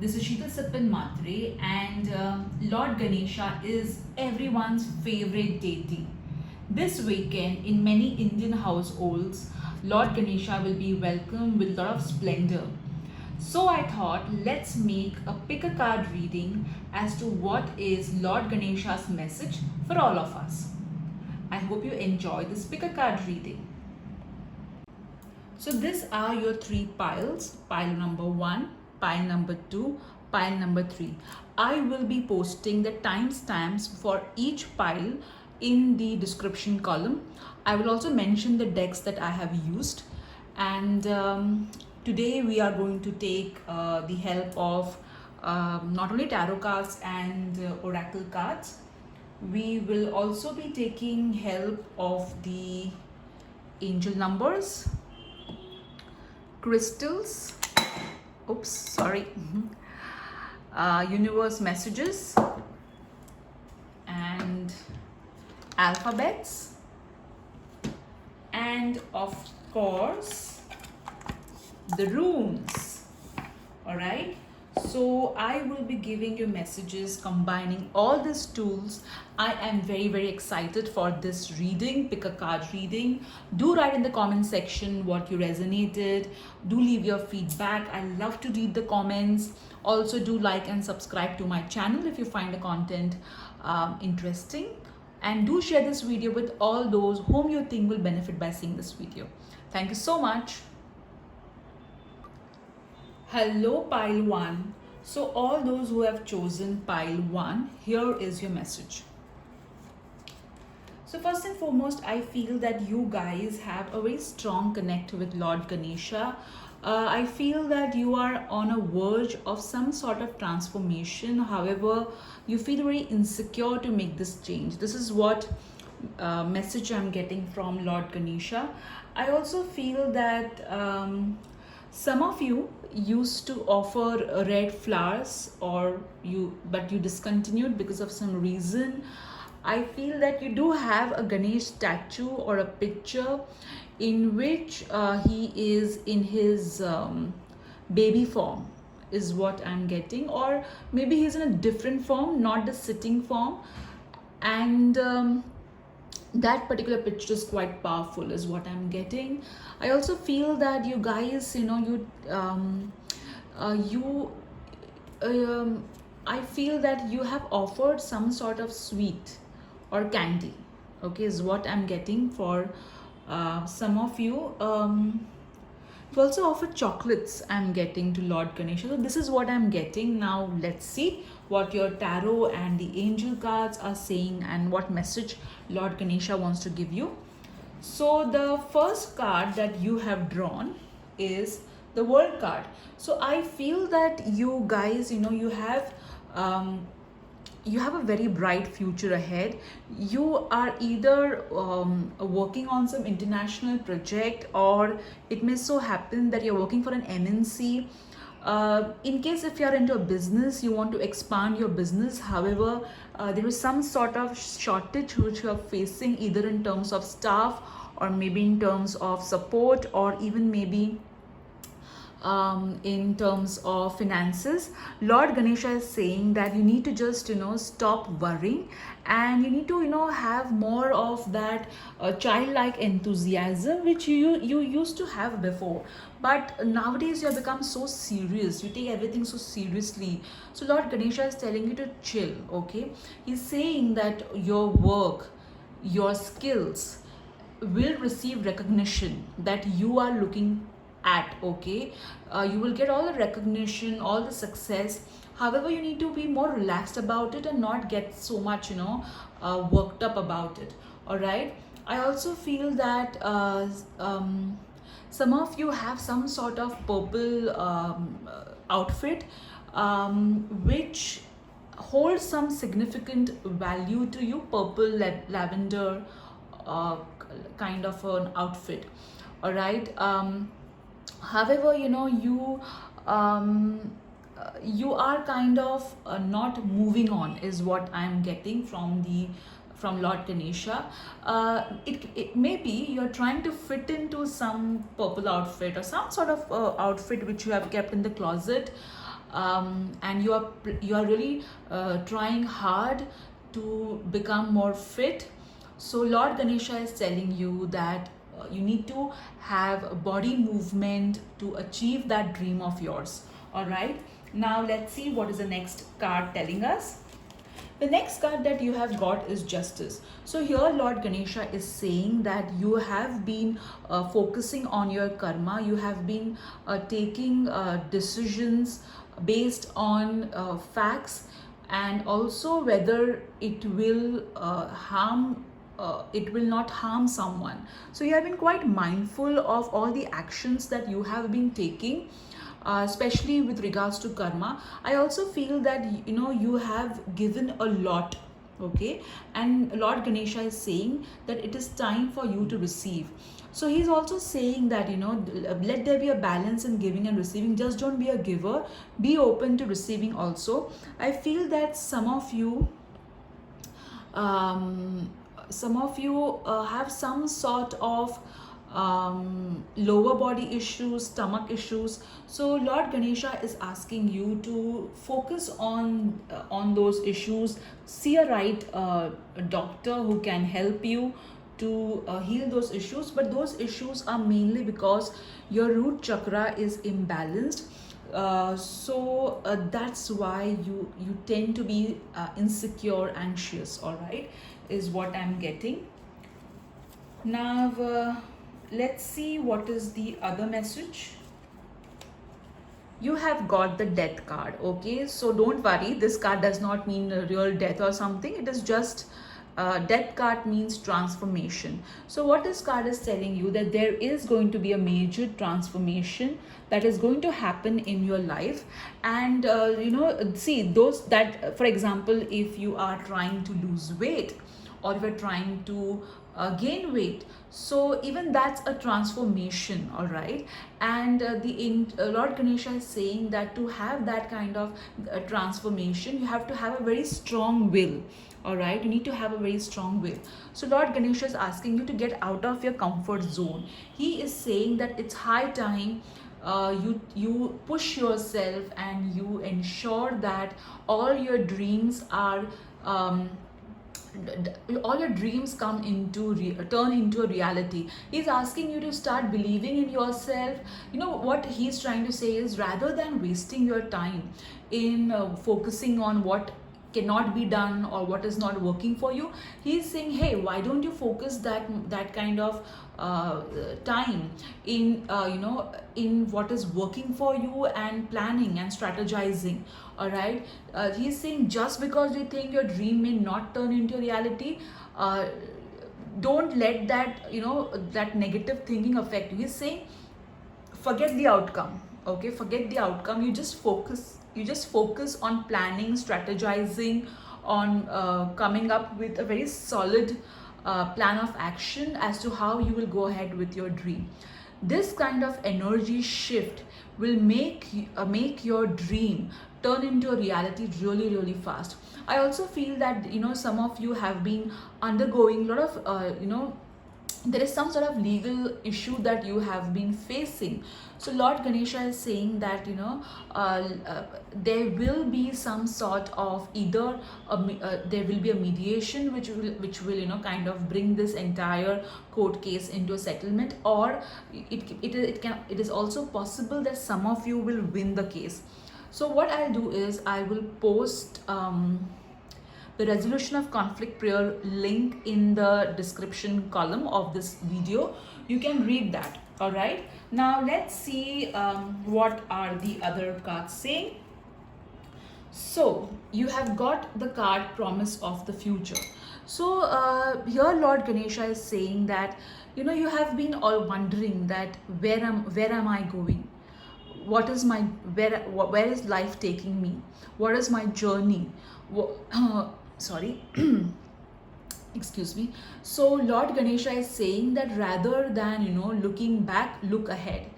This is Sheetal Sitpan Matre, and Lord Ganesha is everyone's favorite deity. This weekend, in many Indian households, Lord Ganesha will be welcomed with a lot of splendor. So I thought, let's make a pick a card reading as to what is Lord Ganesha's message for all of us. I hope you enjoy this pick a card reading. So these are your three piles, pile number 1, pile number 2, pile number 3. I will be posting the timestamps for each pile in the description column. I will also mention the decks that I have used, and today we are going to take the help of not only tarot cards and oracle cards. We will also be taking help of the angel numbers, crystals, universe messages, and alphabets, and of course the runes. All right, so I will be giving you messages combining all these tools. I am very excited for this reading, pick a card reading. Do write in the comment section what you resonated. Do leave your feedback. I love to read the comments. Also do like and subscribe to my channel if you find the content interesting, and do share this video with all those whom you think will benefit by seeing this video. Thank you so much. Hello pile 1. So all those who have chosen pile 1, here is your message. So first and foremost, I feel that you guys have a very strong connect with Lord Ganesha. I feel that you are on a verge of some sort of transformation. However, you feel very insecure to make this change. This is what message I'm getting from Lord Ganesha. I also feel that some of you used to offer red flowers, but you discontinued because of some reason. I feel that you do have a Ganesh statue or a picture in which he is in his baby form, is what I'm getting, or maybe he's in a different form, not the sitting form, and that particular picture is quite powerful, is what I'm getting. I also feel that you guys, I feel that you have offered some sort of sweet or candy, okay, is what I'm getting for some of you. You also offer chocolates, I'm getting, to Lord Ganesha. So this is what I'm getting. Now let's see what your tarot and the angel cards are saying and what message Lord Ganesha wants to give you. So the first card that you have drawn is the World card. So I feel that you guys, you have a very bright future ahead. You are either working on some international project, or it may so happen that you're working for an MNC. In case if you're into a business, you want to expand your business. However, there is some sort of shortage which you are facing, either in terms of staff, or maybe in terms of support, or even maybe in terms of finances. Lord Ganesha is saying that you need to just stop worrying, and you need to have more of that childlike enthusiasm which you used to have before, but nowadays you have become so serious, you take everything so seriously. So Lord Ganesha is telling you to chill, okay? He's saying that your work, your skills will receive recognition that you are looking at, okay? You will get all the recognition, all the success. However, you need to be more relaxed about it and not get so much worked up about it. All right, I also feel that some of you have some sort of purple outfit which holds some significant value to you. Purple lavender kind of an outfit. All right, however, you are kind of not moving on, is what I'm getting from Lord Ganesha. It may be you're trying to fit into some purple outfit or some sort of outfit which you have kept in the closet. and you are really trying hard to become more fit. So Lord Ganesha is telling you that you need to have a body movement to achieve that dream of yours. All right, now let's see what is the next card telling us. The next card that you have got is Justice. So here Lord Ganesha is saying that you have been focusing on your karma. You have been taking decisions based on facts, and also whether it will it will not harm someone. So you have been quite mindful of all the actions that you have been taking, especially with regards to karma. I also feel that you have given a lot, okay, and Lord Ganesha is saying that it is time for you to receive. So he's also saying that let there be a balance in giving and receiving. Just don't be a giver, be open to receiving also. I feel that some of you have some sort of lower body issues, stomach issues. So Lord Ganesha is asking you to focus on those issues. See a right doctor who can help you to heal those issues. But those issues are mainly because your root chakra is imbalanced. So that's why you tend to be insecure, anxious. All right, is what I'm getting. Now let's see what is the other message. You have got the Death card. Okay, so don't worry, this card does not mean a real death or something. It is just Death card means transformation. So what this card is telling you, that there is going to be a major transformation that is going to happen in your life. And see those that, for example, if you are trying to lose weight, or if you're trying to gain weight, so even that's a transformation. All right, and Lord Ganesha is saying that to have that kind of transformation, you have to have a very strong will. All right, you need to have a very strong will. So Lord Ganesha is asking you to get out of your comfort zone. He is saying that it's high time you push yourself and you ensure that all your dreams are all your dreams come turn into a reality. He's asking you to start believing in yourself. What he's trying to say is, rather than wasting your time in focusing on what cannot be done or what is not working for you, he's saying, hey, why don't you focus that kind of time in in what is working for you, and planning and strategizing. All right, he's saying, just because you think your dream may not turn into reality, don't let that that negative thinking affect you. He's saying, forget the outcome. Okay, forget the outcome. You just focus on planning, strategizing, on coming up with a very solid plan of action as to how you will go ahead with your dream. This kind of energy shift will make your dream turn into a reality really, really fast. I also feel that some of you have been undergoing a lot of there is some sort of legal issue that you have been facing. So Lord Ganesha is saying that there will be some sort of either there will be a mediation which will kind of bring this entire court case into a settlement, or it is also possible that some of you will win the case. So what I'll do is I will post the resolution of conflict prayer link in the description column of this video. You can read that. All right, now let's see what are the other cards saying. So you have got the card Promise of the Future. So here Lord Ganesha is saying that you have been all wondering that where am I going, what is my where is life taking me, what is my journey, sorry excuse me. So Lord Ganesha is saying that rather than looking back, look ahead.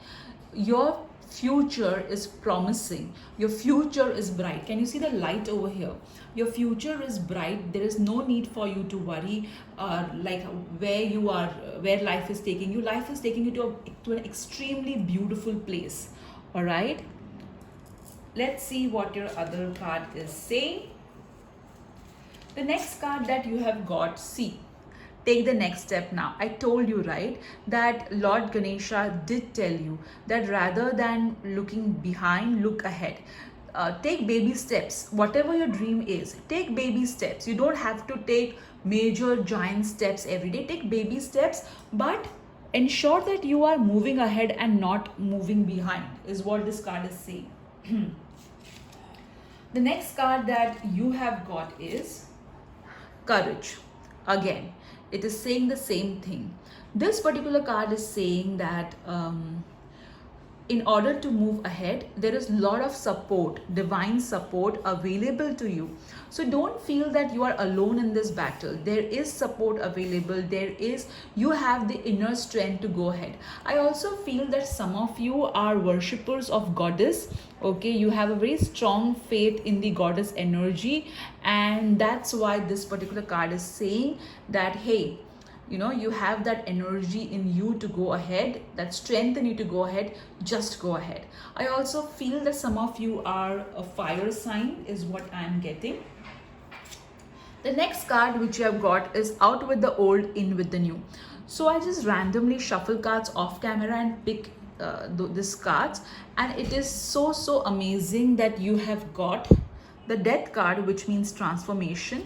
Your future is promising, your future is bright. Can you see the light over here? Your future is bright. There is no need for you to worry like where you are, where life is taking you. Life is taking you to an extremely beautiful place. All right, Let's see what your other card is saying. The next card that you have got, see, take the next step now. I told you, right, that Lord Ganesha did tell you that rather than looking behind, look ahead. Take baby steps. Whatever your dream is, take baby steps. You don't have to take major giant steps every day. Take baby steps, but ensure that you are moving ahead and not moving behind, is what this card is saying. The next card that you have got is courage. Again, it is saying the same thing. This particular card is saying that in order to move ahead, there is a lot of support, divine support available to you. So don't feel that you are alone in this battle. There is support available. You have the inner strength to go ahead. I also feel that some of you are worshippers of goddess. Okay, you have a very strong faith in the goddess energy, and that's why this particular card is saying that, hey, you have that energy in you to go ahead, that strength in you to go ahead. Just go ahead. I also feel that some of you are a fire sign, is what I'm getting. The next card which you have got is out with the old, in with the new. So I just randomly shuffle cards off camera and pick these cards, and it is so amazing that you have got the death card, which means transformation,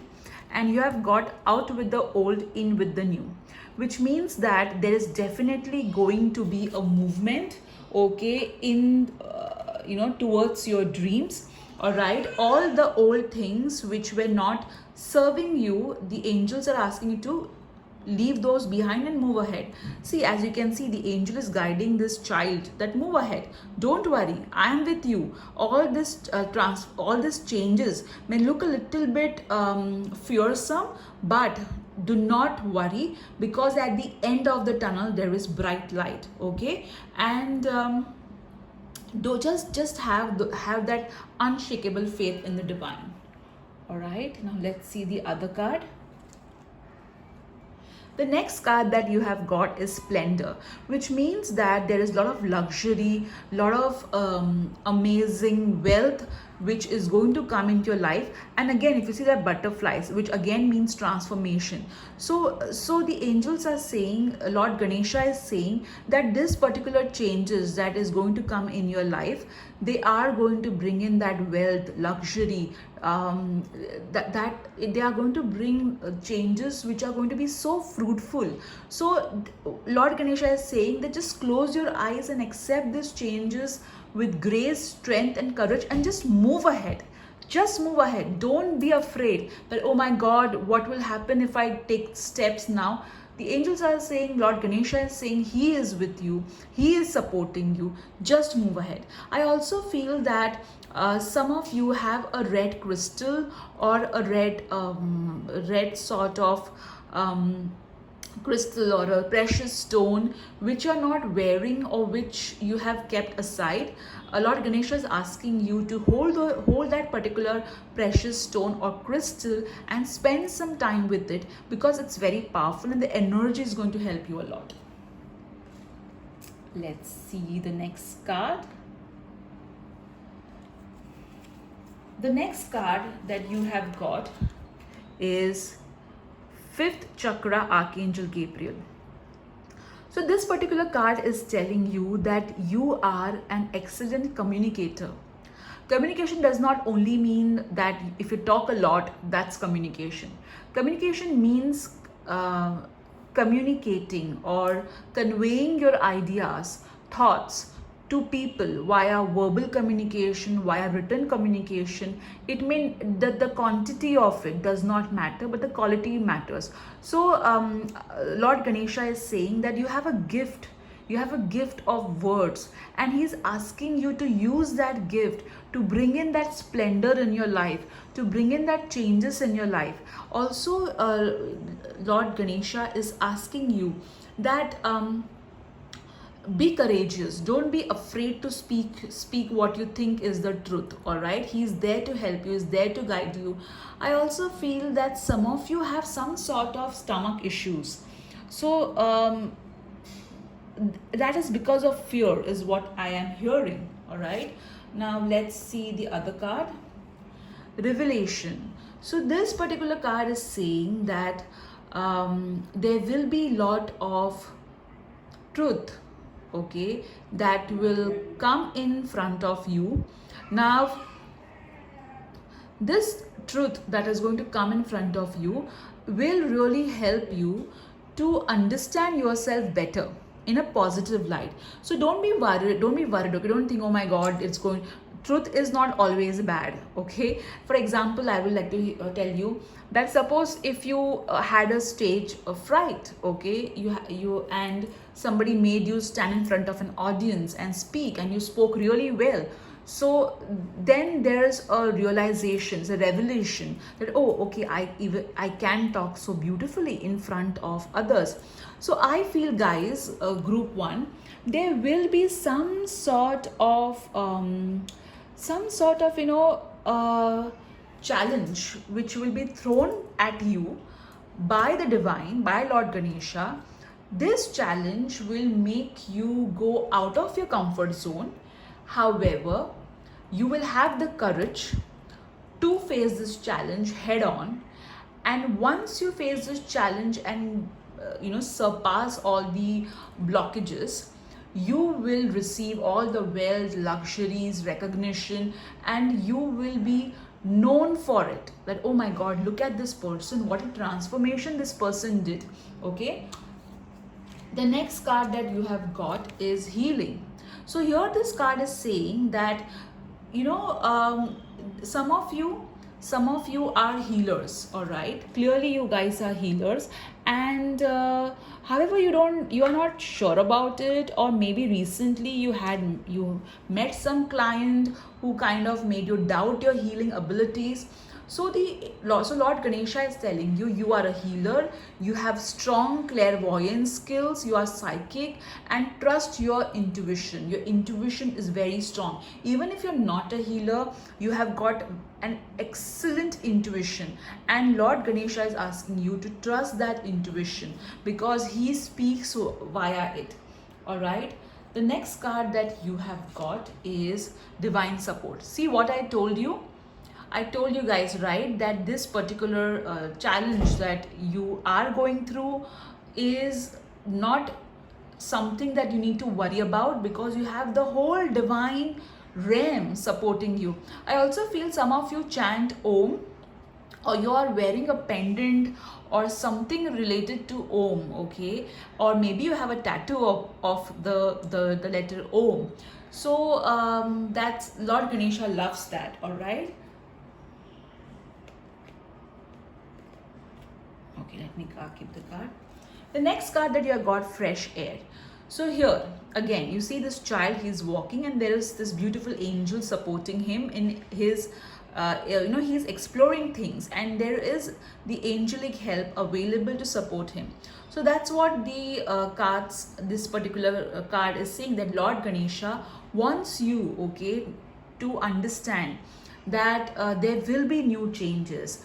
and you have got out with the old, in with the new, which means that there is definitely going to be a movement, okay, in towards your dreams. All right, all the old things which were not serving you, the angels are asking you to leave those behind and move ahead. See, as you can see, the angel is guiding this child that move ahead. Don't worry, I am with you. All this changes may look a little bit fearsome, but do not worry, because at the end of the tunnel there is bright light. Okay, and do just have that unshakable faith in the divine. All right, now let's see the other card. The next card that you have got is splendor, which means that there is a lot of luxury, lot of amazing wealth which is going to come into your life. And again, if you see that butterflies, which again means transformation. So the angels are saying, Lord Ganesha is saying that this particular changes that is going to come in your life, they are going to bring in that wealth, luxury, that they are going to bring changes which are going to be so fruitful. So Lord Ganesha is saying that just close your eyes and accept these changes with grace, strength and courage, and just move ahead. Just move ahead. Don't be afraid that, oh my God, what will happen if I take steps now? The angels are saying, Lord Ganesha is saying, he is with you, he is supporting you. Just move ahead. I also feel that some of you have a red crystal or a red sort of crystal or a precious stone which you're not wearing or which you have kept aside. Lord Ganesha is asking you to hold that particular precious stone or crystal and spend some time with it, because it's very powerful and the energy is going to help you a lot. Let's see the next card. The next card that you have got is 5th chakra, Archangel Gabriel. So this particular card is telling you that you are an excellent communicator. Communication does not only mean that if you talk a lot, that's communication. Communication means communicating or conveying your ideas, thoughts to people via verbal communication, via written communication. It means that the quantity of it does not matter, but the quality matters. So Lord Ganesha is saying that you have a gift. You have a gift of words, and he's asking you to use that gift to bring in that splendor in your life, to bring in that changes in your life. Also, Lord Ganesha is asking you that be courageous. Don't be afraid to speak what you think is the truth. All right, he's there to help you, he's there to guide you. I also feel that some of you have some sort of stomach issues. So that is because of fear, is what I am hearing. All right, Now let's see the other card. Revelation. So this particular card is saying that there will be lot of truth, okay, that will come in front of you. Now this truth that is going to come in front of you will really help you to understand yourself better in a positive light. So don't be worried, okay, don't think, oh my god, it's going, truth is not always bad, okay. For example, I will like to tell you that suppose if you had a stage fright, okay, you and somebody made you stand in front of an audience and speak, and you spoke really well. So then there's a realization, it's a revelation that, oh okay, I can talk so beautifully in front of others. So I feel, guys, group 1, there will be some sort of challenge which will be thrown at you by the divine, by Lord Ganesha. This challenge will make you go out of your comfort zone. However, you will have the courage to face this challenge head on, and once you face this challenge and surpass all the blockages, you will receive all the wealth, luxuries, recognition, and you will be known for it, that oh my god, look at this person, what a transformation this person did, okay. The next card that you have got is healing. So here this card is saying that some of you are healers, all right, clearly you guys are healers, and however you are not sure about it, or maybe recently you met some client who kind of made you doubt your healing abilities. So Lord Ganesha is telling you, you are a healer, you have strong clairvoyance skills, you are psychic, and trust your intuition. Your intuition is very strong. Even if you're not a healer, you have got an excellent intuition, and Lord Ganesha is asking you to trust that intuition because he speaks via it. All right. The next card that you have got is divine support. See what I told you? I told you guys, right, that this particular challenge that you are going through is not something that you need to worry about, because you have the whole divine realm supporting you. I also feel some of you chant Om, or you are wearing a pendant or something related to Om, okay, or maybe you have a tattoo of the letter Om. So that's Lord Ganesha loves that, all right. Okay, let me keep the card. The next card that you have got, fresh air. So here again you see this child, he's walking, and there is this beautiful angel supporting him in his he's exploring things, and there is the angelic help available to support him. So that's what the this particular card is saying, that Lord Ganesha wants you, okay, to understand that there will be new changes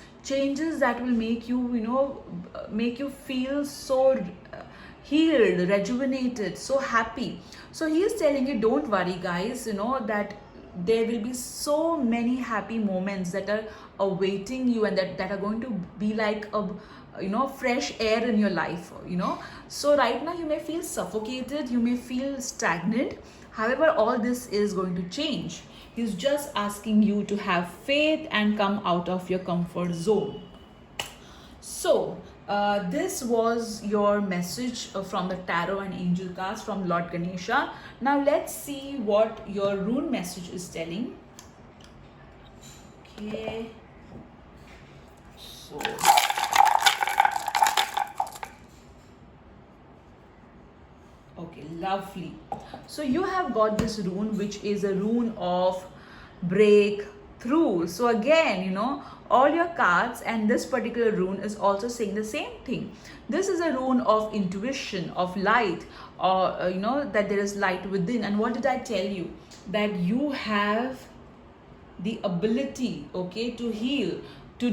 that will make you make you feel so healed, rejuvenated, so happy. So he is telling you, don't worry guys, that there will be so many happy moments that are awaiting you, and that are going to be like a fresh air in your life. So right now you may feel suffocated, you may feel stagnant. However, all this is going to change. He's just asking you to have faith and come out of your comfort zone. So this was your message from the tarot and angel cards from Lord Ganesha. Now let's see what your rune message is telling. Okay. So okay, lovely. So you have got this rune, which is a rune of breakthrough. So again, all your cards and this particular rune is also saying the same thing. This is a rune of intuition, of light, or that there is light within. And what did I tell you? That you have the ability, okay, to heal, to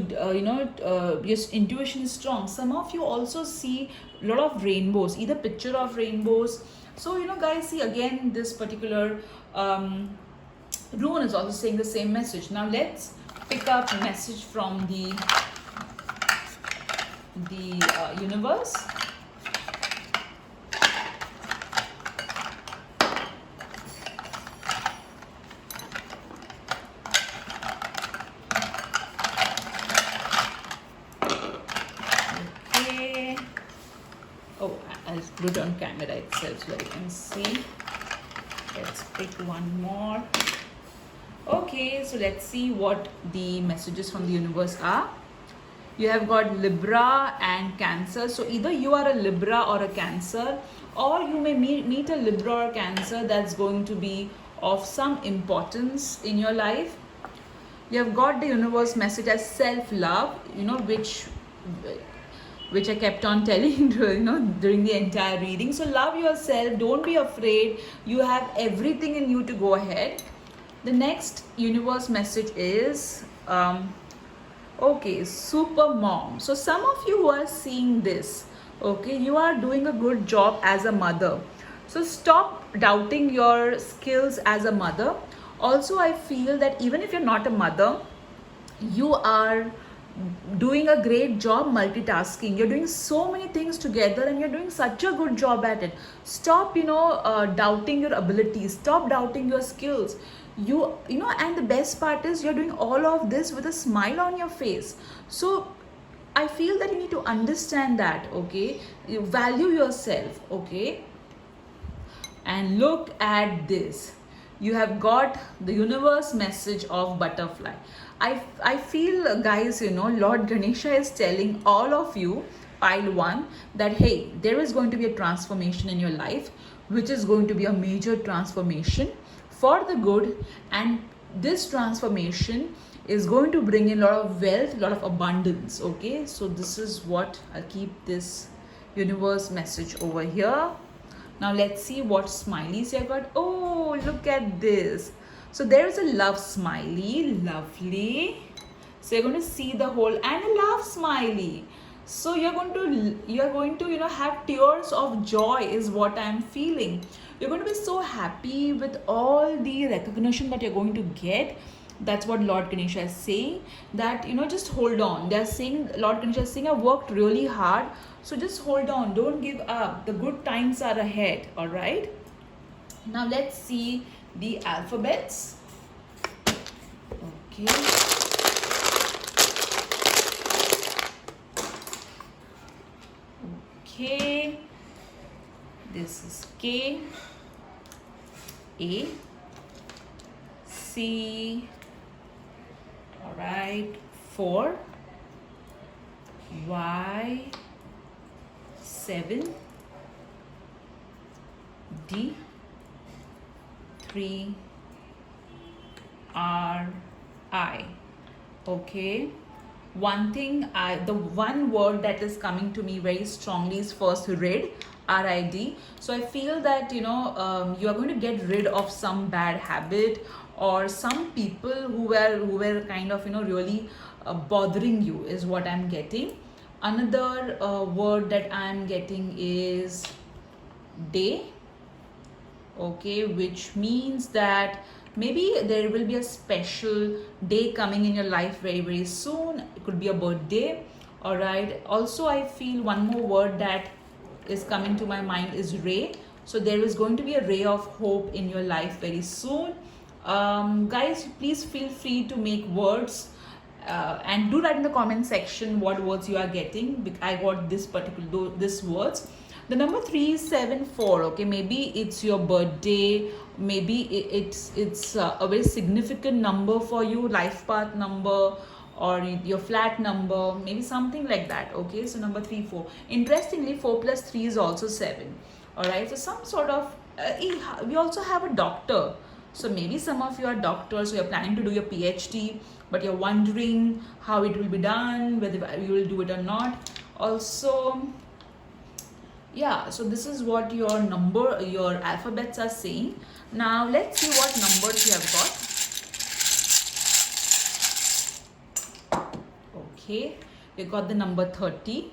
your intuition is strong. Some of you also see a lot of rainbows, either picture of rainbows. So guys, see again this particular Rune is also saying the same message. Now let's pick up a message from the universe. Okay. Oh, I'll put it on camera itself so that you can see. Let's pick one more. Okay, so let's see what the messages from the universe are. You have got Libra and Cancer. So either you are a Libra or a Cancer, or you may meet a Libra or Cancer that's going to be of some importance in your life. You have got the universe message as self-love, which I kept on telling during the entire reading. So love yourself, don't be afraid. You have everything in you to go ahead. The next universe message is okay, super mom. So some of you who are seeing this, okay, you are doing a good job as a mother. So stop doubting your skills as a mother. Also, I feel that even if you're not a mother, you are doing a great job multitasking. You're doing so many things together and you're doing such a good job at it. Stop doubting your abilities, stop doubting your skills. And the best part is you're doing all of this with a smile on your face. So I feel that you need to understand that, okay? You value yourself, okay? And look at this. You have got the universe message of butterfly. I feel, guys, Lord Ganesha is telling all of you, pile one, that hey, there is going to be a transformation in your life, which is going to be a major transformation for the good, and this transformation is going to bring in a lot of wealth, a lot of abundance. Okay, so this is what I'll keep this universe message over here. Now let's see what smileys I got. Oh, look at this. So there is a love smiley, lovely. So you're going to see the whole, and a love smiley. So you're going to have tears of joy is what I'm feeling. You're going to be so happy with all the recognition that you're going to get. That's what Lord Ganesha is saying, that just hold on. They're saying, Lord Ganesha is saying, I worked really hard, so just hold on, don't give up. The good times are ahead. All right, now let's see the alphabets. Okay, this is K, A, C, all right, 4, Y, 7, D, 3, R, I. Okay, the one word that is coming to me very strongly is first rid, RID. So I feel that you are going to get rid of some bad habit or some people who were kind of really bothering you is what I'm getting. Another word that I'm getting is day. Okay, which means that maybe there will be a special day coming in your life very, very soon. It could be a birthday. All right, also I feel one more word that is coming to my mind is ray. So there is going to be a ray of hope in your life very soon. Guys, please feel free to make words and do that in the comment section what words you are getting. I got this words. The number 374. Okay, maybe it's your birthday, maybe it's a very significant number for you, life path number or your flat number, maybe something like that. Okay, so number 34. Interestingly, 4 plus 3 is also 7. All right, so some sort of we also have a doctor. So maybe some of you are doctors, so you're planning to do your PhD, but you're wondering how it will be done, whether you will do it or not. Also, yeah, so this is what your alphabets are saying. Now let's see what numbers you have got. Okay, you got the number 30.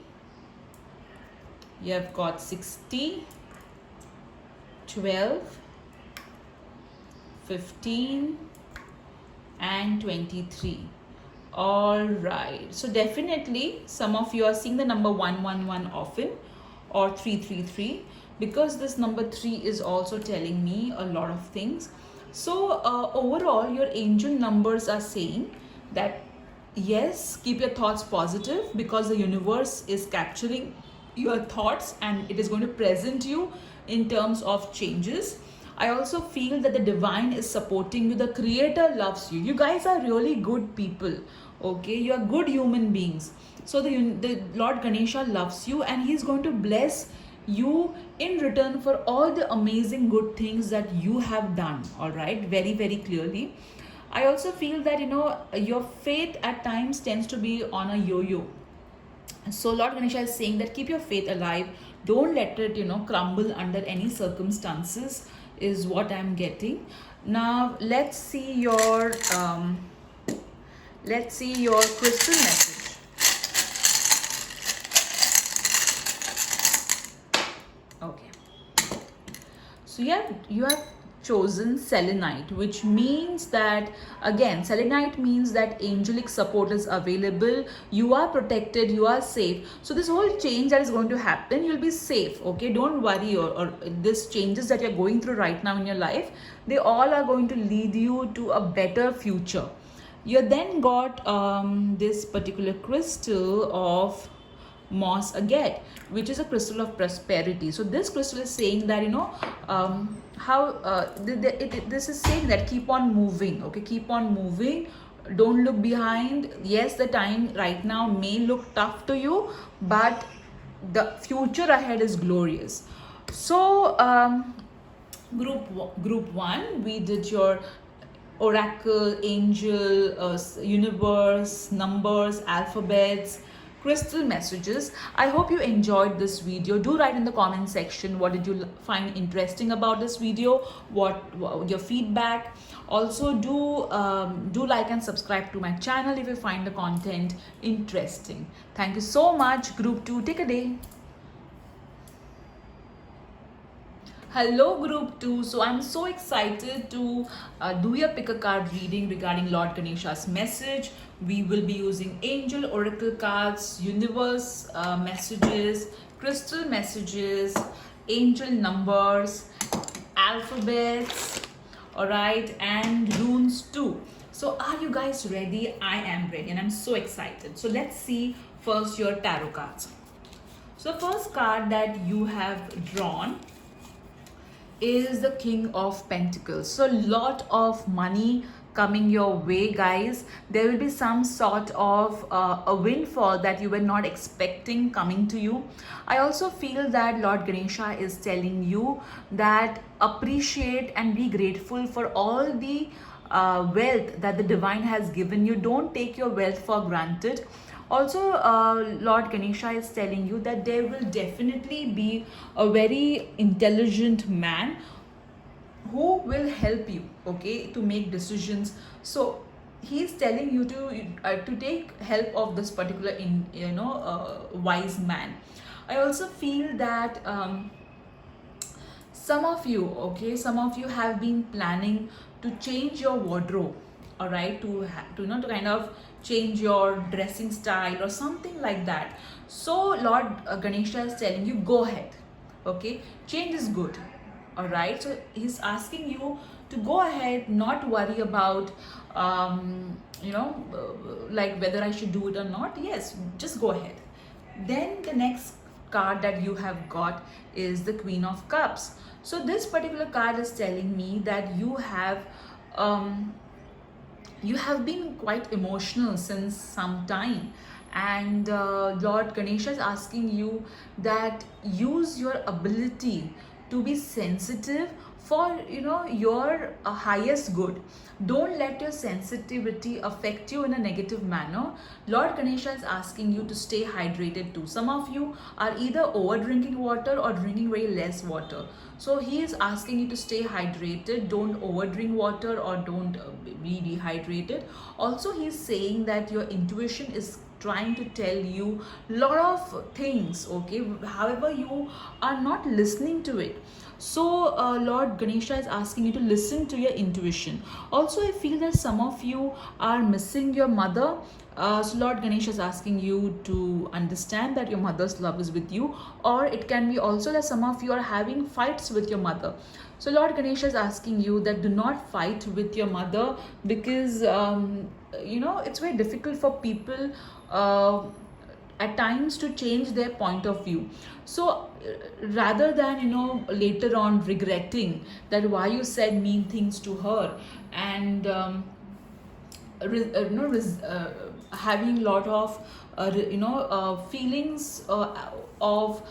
You have got 60, 12, 15, and 23. All right, so definitely some of you are seeing the number 111 often, or 333, because this number 3 is also telling me a lot of things. So overall your angel numbers are saying that yes, keep your thoughts positive, because the universe is capturing your thoughts and it is going to present you in terms of changes. I also feel that the divine is supporting you. The creator loves you. You guys are really good people. Okay, you are good human beings. So the Lord Ganesha loves you and he's going to bless you in return for all the amazing good things that you have done. All right, very, very clearly. I also feel that your faith at times tends to be on a yo-yo. So Lord Ganesha is saying that keep your faith alive. Don't let it crumble under any circumstances, is what I'm getting. Now let's see your crystal message. Okay. So you have chosen selenite, which means that, again, selenite means that angelic support is available, you are protected, you are safe. So this whole change that is going to happen, you'll be safe. Okay, don't worry. Or this changes that you're going through right now in your life, they all are going to lead you to a better future. You then got this particular crystal of moss agate, which is a crystal of prosperity. So this crystal is saying that this is saying that keep on moving. Okay, keep on moving, don't look behind. Yes, the time right now may look tough to you, but the future ahead is glorious. So group 1, we did your oracle, angel, universe, numbers, alphabets, crystal messages. I hope you enjoyed this video. Do write in the comment section what did you find interesting about this video, what your feedback. Also do like and subscribe to my channel if you find the content interesting. Thank you so much. Group 2, take a day. Hello group 2. So I'm so excited to do your pick a card reading regarding Lord Ganesha's message. We will be using angel oracle cards, universe messages, crystal messages, angel numbers, alphabets, all right, and runes too. So are you guys ready? I am ready and I'm so excited. So let's see first your tarot cards. So the first card that you have drawn is the King of Pentacles. So lot of money coming your way, guys. There will be some sort of a windfall that you were not expecting coming to you. I also feel that Lord Ganesha is telling you that appreciate and be grateful for all the wealth that the divine has given you. Don't take your wealth for granted. Also, Lord Ganesha is telling you that there will definitely be a very intelligent man who will help you, okay, to make decisions. So he's telling you to take help of this particular wise man. I also feel that some of you have been planning to change your wardrobe, all right, to kind of change your dressing style or something like that. So Lord Ganesha is telling you, go ahead, okay, change is good, all right. So he's asking you to go ahead, not worry about like whether I should do it or not. Yes, just go ahead. Then the next card that you have got is the Queen of Cups. So this particular card is telling me that you have been quite emotional since some time, and Lord Ganesha is asking you that use your ability to be sensitive for your highest good. Don't let your sensitivity affect you in a negative manner. Lord Ganesha is asking you to stay hydrated too. Some of you are either over drinking water or drinking very less water. So he is asking you to stay hydrated. Don't over drink water or don't be dehydrated. Also, he's saying that your intuition is trying to tell you a lot of things, okay, however you are not listening to it. So Lord Ganesha is asking you to listen to your intuition. Also, I feel that some of you are missing your mother. So Lord Ganesha is asking you to understand that your mother's love is with you, or it can be also that some of you are having fights with your mother. So Lord Ganesha is asking you that do not fight with your mother, because it's very difficult for people at times to change their point of view. So rather than later on regretting that why you said mean things to her, and having lot of feelings of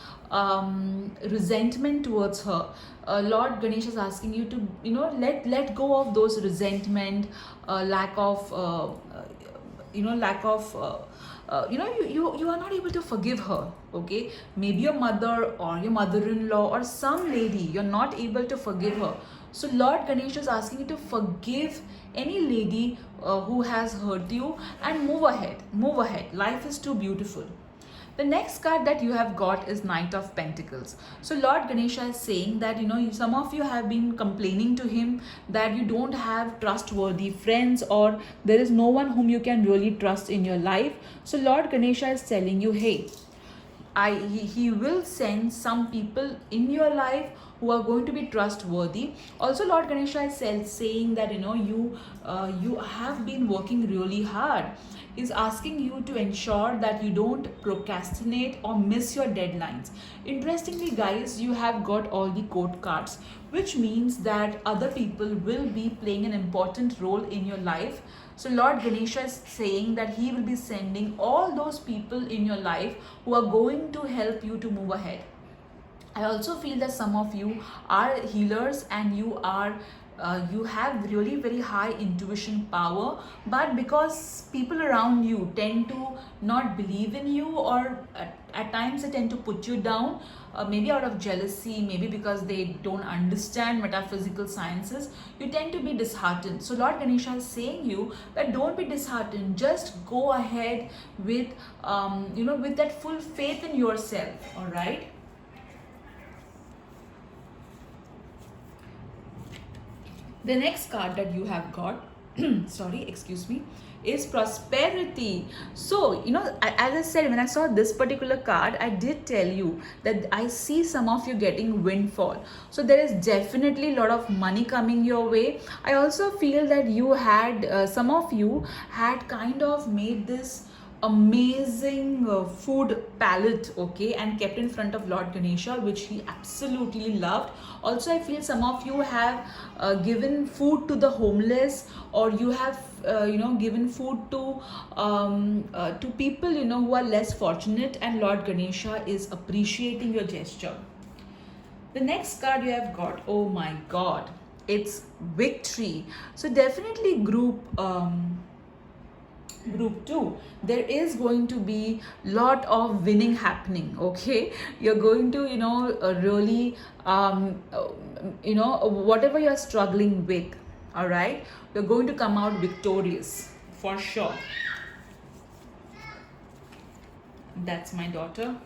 resentment towards her, Lord Ganesh is asking you to let go of those resentment, lack of lack of you are not able to forgive her. Okay, maybe your mother or your mother-in-law or some lady, you're not able to forgive her. So Lord Ganesh is asking you to forgive any lady who has hurt you, and move ahead. Life is too beautiful. The next card that you have got is Knight of Pentacles. So Lord Ganesha is saying that some of you have been complaining to him that you don't have trustworthy friends, or there is no one whom you can really trust in your life. So Lord Ganesha is telling you, hey, he will send some people in your life who are going to be trustworthy. Also, Lord Ganesha is saying that you have been working really hard. He's asking you to ensure that you don't procrastinate or miss your deadlines. Interestingly, guys, you have got all the court cards, which means that other people will be playing an important role in your life. So Lord Ganesha is saying that he will be sending all those people in your life who are going to help you to move ahead. I also feel that some of you are healers, and you have really very high intuition power, but because people around you tend to not believe in you, or at times they tend to put you down, maybe out of jealousy, maybe because they don't understand metaphysical sciences, you tend to be disheartened. So Lord Ganesha is saying you that don't be disheartened, just go ahead with with that full faith in yourself. All right. The next card that you have got, sorry, excuse me, is prosperity. So, as I said, when I saw this particular card, I did tell you that I see some of you getting windfall. So, there is definitely a lot of money coming your way. I also feel that you had, some of you had kind of made this amazing food palette, okay, and kept in front of Lord Ganesha, which he absolutely loved. Also, I feel some of you have given food to the homeless, or you have given food to people who are less fortunate, and Lord Ganesha is appreciating your gesture. The next card you have got, oh my god, it's victory. So definitely group 2, there is going to be lot of winning happening. Okay, you're going to really whatever you're struggling with, all right, you're going to come out victorious for sure. That's my daughter.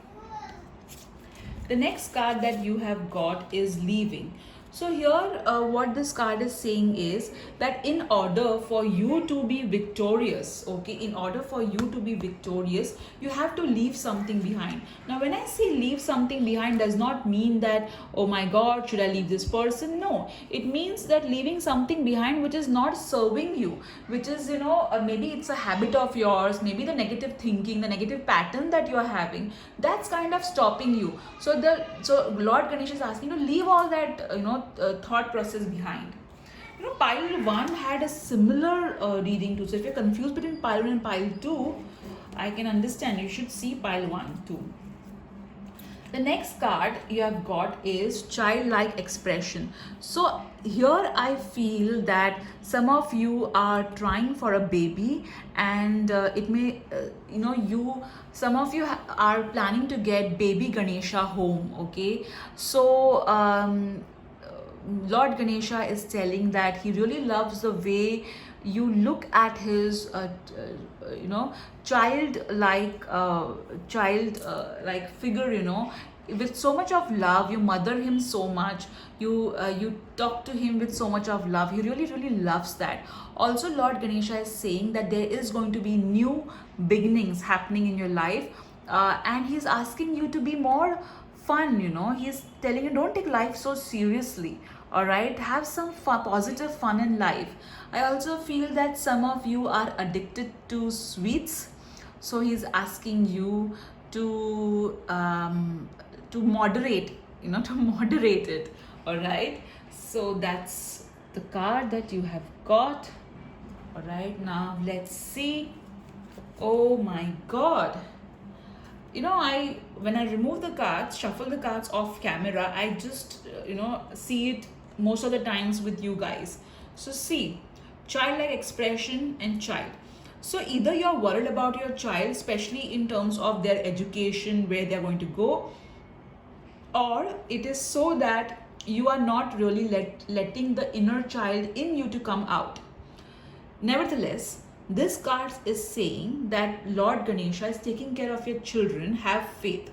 The next card that you have got is leaving. So here what this card is saying is that in order for you to be victorious, okay, in order for you to be victorious, you have to leave something behind. Now when I say leave something behind, does not mean that, oh my god, should I leave this person? No, it means that leaving something behind which is not serving you, which is maybe it's a habit of yours, maybe the negative thinking, the negative pattern that you are having, that's kind of stopping you. So Lord Ganesh is asking you to leave all that thought process behind. Pile 1 had a similar reading too. So if you're confused between pile 1 and pile 2, I can understand. You should see pile 1 too. The next card you have got is childlike expression. So here I feel that some of you are trying for a baby, and it may some of you are planning to get baby Ganesha home. Okay, so Lord Ganesha is telling that he really loves the way you look at his child like figure, with so much of love. You mother him so much, you talk to him with so much of love. He really really loves that. Also, Lord Ganesha is saying that there is going to be new beginnings happening in your life, and he's asking you to be more fun. He's telling you, don't take life so seriously. All right, have some fun, positive fun in life. I also feel that some of you are addicted to sweets, so he's asking you to moderate, to moderate it. All right, so that's the card that you have got. All right, now let's see. Oh my god, I when I remove the cards, shuffle the cards off camera, I just see it most of the times with you guys. So see, childlike expression and child. So either you're worried about your child, especially in terms of their education, where they're going to go, or it is so that you are not really letting the inner child in you to come out. Nevertheless, this card is saying that Lord Ganesha is taking care of your children. Have faith.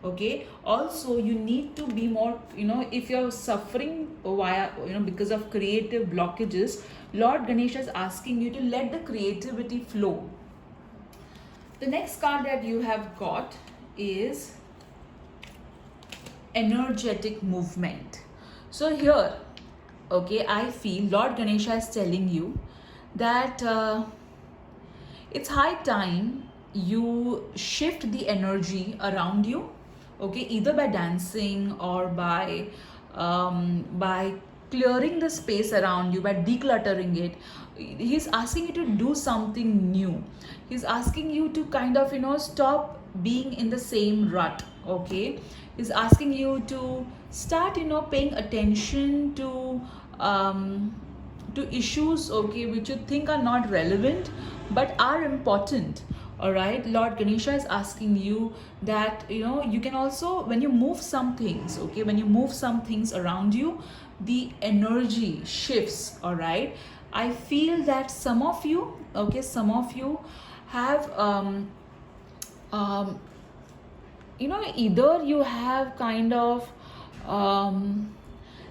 Okay. Also, you need to be more, if you're suffering via, because of creative blockages, Lord Ganesha is asking you to let the creativity flow. The next card that you have got is energetic movement. So here, okay, I feel Lord Ganesha is telling you that it's high time you shift the energy around you, okay, either by dancing or by clearing the space around you, by decluttering it. He's asking you to do something new. He's asking you to kind of stop being in the same rut. Okay, he's asking you to start paying attention to issues, okay, which you think are not relevant but are important. All right, Lord Ganesha is asking you that you can also, when you move some things, okay, when you move some things around you, the energy shifts. All right, I feel that some of you, okay, some of you have either you have kind of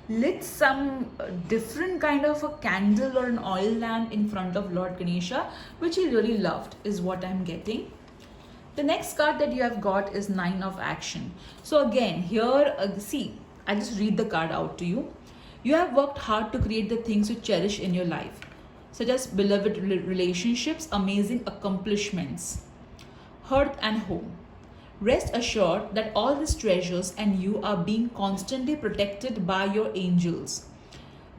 lit some different kind of a candle or an oil lamp in front of Lord Ganesha, which he really loved, is what I'm getting. The next card that you have got is Nine of Action. So again, here, see, I just read the card out to you. You have worked hard to create the things you cherish in your life, such as beloved relationships, amazing accomplishments, hearth and home. Rest assured that all these treasures and you are being constantly protected by your angels.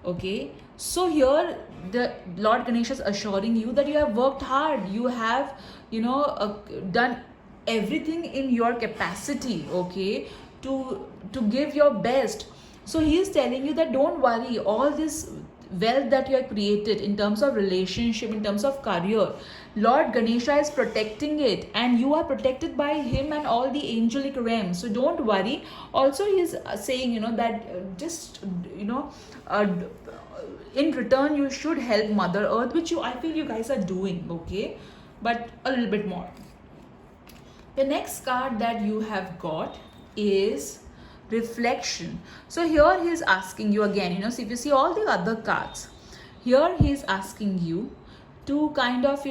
Okay, so here the Lord Ganesha is assuring you that you have worked hard, you have done everything in your capacity, okay, to give your best. So he is telling you that don't worry, all this wealth that you have created in terms of relationship, in terms of career, Lord Ganesha is protecting it, and you are protected by him and all the angelic realms. So don't worry. Also, he's saying that just in return you should help Mother Earth, which I feel you guys are doing, okay, but a little bit more. The next card that you have got is Reflection. So here he is asking you again, so if you see all the other cards, here he is asking you to kind of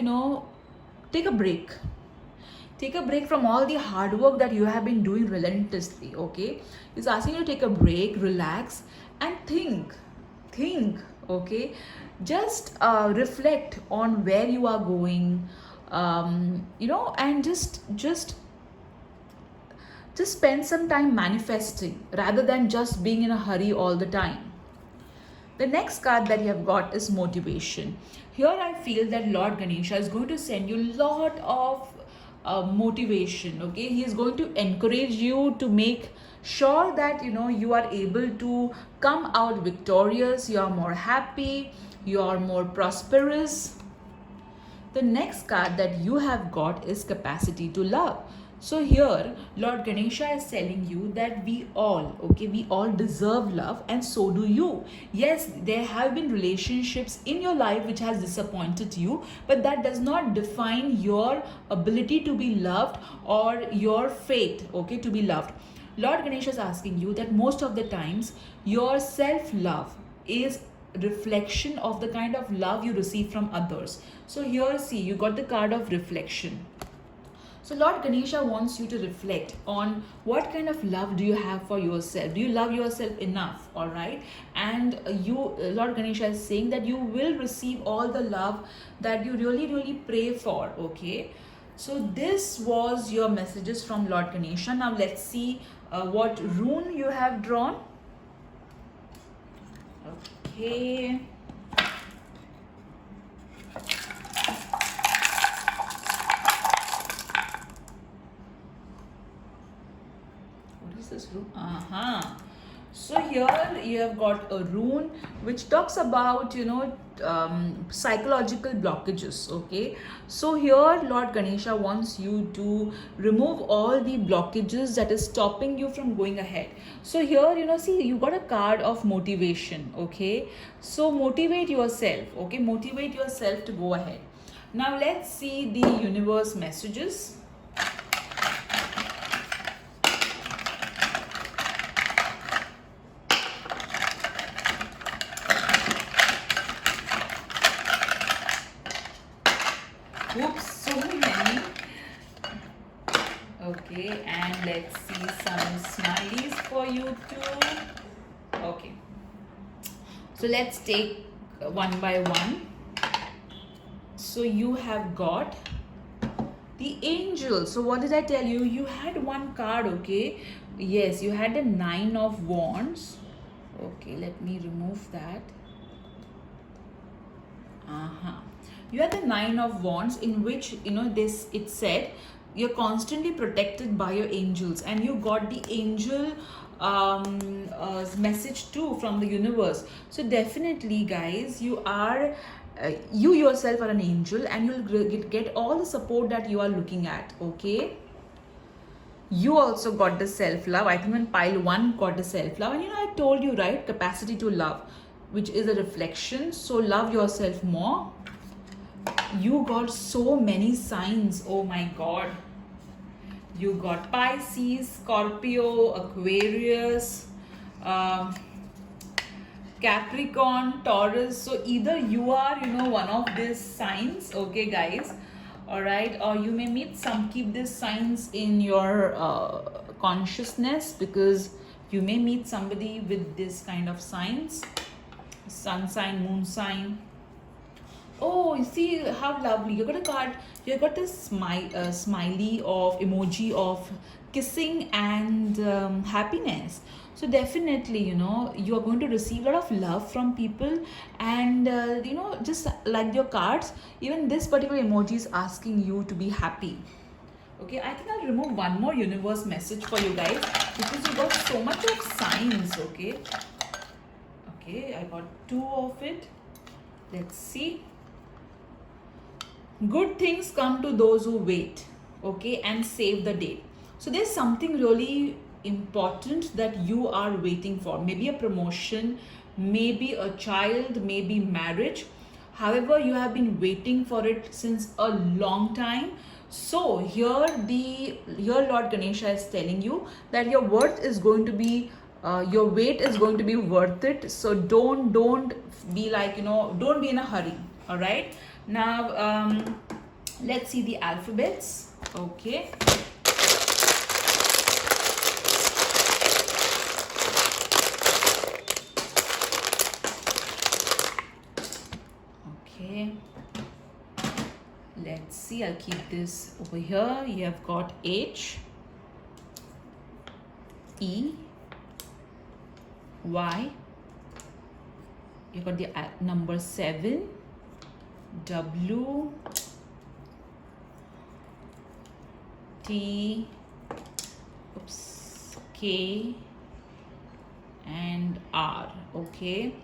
take a break. Take a break from all the hard work that you have been doing relentlessly. Okay, he's asking you to take a break, relax, and think. Okay, just reflect on where you are going, and just spend some time manifesting rather than just being in a hurry all the time. The next card that you have got is Motivation. Here I feel that Lord Ganesha is going to send you a lot of motivation. Okay, he is going to encourage you to make sure that you are able to come out victorious, you are more happy, you are more prosperous. The next card that you have got is Capacity to Love. So here Lord Ganesha is telling you that we all deserve love, and so do you. Yes, there have been relationships in your life which has disappointed you, but that does not define your ability to be loved or your fate, okay, to be loved. Lord Ganesha is asking you that most of the times your self-love is reflection of the kind of love you receive from others. So here, see, you got the card of reflection. So Lord Ganesha wants you to reflect on what kind of love do you have for yourself. Do you love yourself enough? All right. And Lord Ganesha is saying that you will receive all the love that you really pray for. Okay. So this was your messages from Lord Ganesha. Now let's see what rune you have drawn. Okay. What is this rune? So here you have got a rune which talks about, psychological blockages. Okay. So here Lord Ganesha wants you to remove all the blockages that is stopping you from going ahead. So here, see, you got a card of motivation. Okay. So motivate yourself. Okay. Motivate yourself to go ahead. Now let's see the universe messages. Oops, so many. Okay, and let's see some smileys for you too. Okay, so let's take one by one. So you have got the angel. So what did I tell you? You had one card, okay? Yes, you had a 9 of wands. Okay, let me remove that. You had the 9 of wands, in which it said you're constantly protected by your angels, and you got the angel message too from the universe. So definitely, guys, you are you yourself are an angel, and you'll get all the support that you are looking at. Okay. You also got the self-love. I think when pile 1 got the self-love, and I told you, right, capacity to love, which is a reflection. So love yourself more. You got so many signs. Oh my god. You got Pisces, Scorpio, Aquarius, Capricorn, Taurus. So either you are one of these signs, okay guys, all right, or you may keep these signs in your consciousness, because you may meet somebody with this kind of signs. Sun sign, moon sign. Oh, you see how lovely. You got a card. You got this smiley of emoji of kissing and happiness. So definitely, you are going to receive a lot of love from people, and just like your cards, even this particular emoji is asking you to be happy. Okay, I think I'll remove one more universe message for you guys, because you got so much of signs. Okay, I got 2 of it. Let's see. Good things come to those who wait. Okay, and save the date. So there's something really important that you are waiting for. Maybe a promotion, maybe a child, maybe marriage. However, you have been waiting for it since a long time. So here Lord Ganesha is telling you that your worth is going to be your wait is going to be worth it. So don't be like, don't be in a hurry. All right. Now let's see the alphabets. Okay. Okay. Let's see. I'll keep this over here. You have got H, E, Y. You got the number 7, W, T, K, and R. Okay.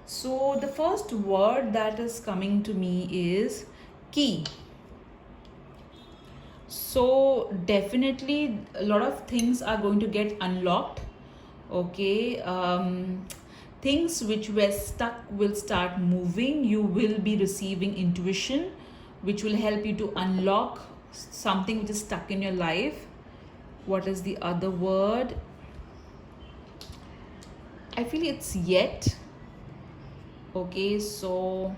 So the first word that is coming to me is key. So definitely a lot of things are going to get unlocked. Okay. Things which were stuck will start moving. You will be receiving intuition, which will help you to unlock something which is stuck in your life. What is the other word? I feel it's yet. Okay, so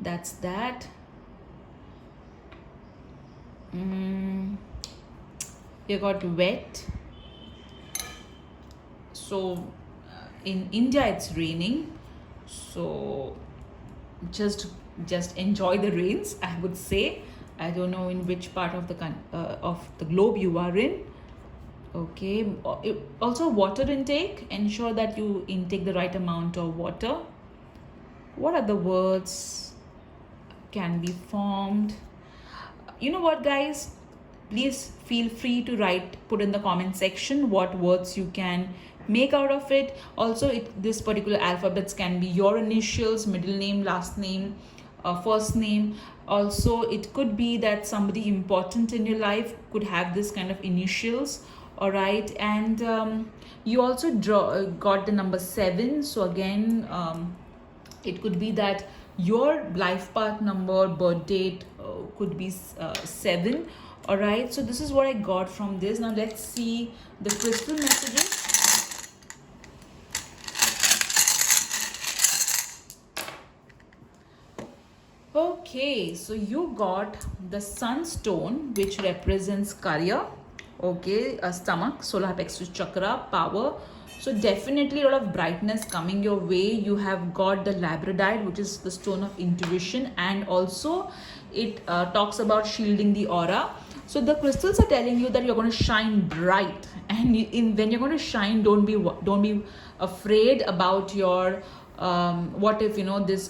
that's that. You got wet. So in India it's raining. So just enjoy the rains, I would say. I don't know in which part of the globe you are in. Okay. Also water intake. Ensure that you intake the right amount of water. What other words can be formed? You know what, guys? Please feel free to put in the comment section what words you can make out of it. Also, this particular alphabets can be your initials, middle name, last name, first name. Also, it could be that somebody important in your life could have this kind of initials. All right, and you also got the number 7. So again, it could be that your life path number, birth date could be 7. All right, so this is what I got from this. Now let's see the crystal messages. Okay, so you got the sunstone, which represents career. Okay, stomach, solar plexus chakra, power. So definitely a lot of brightness coming your way. You have got the labradorite, which is the stone of intuition, and also it talks about shielding the aura. So the crystals are telling you that you're going to shine bright, and when you're going to shine, don't be afraid about your what if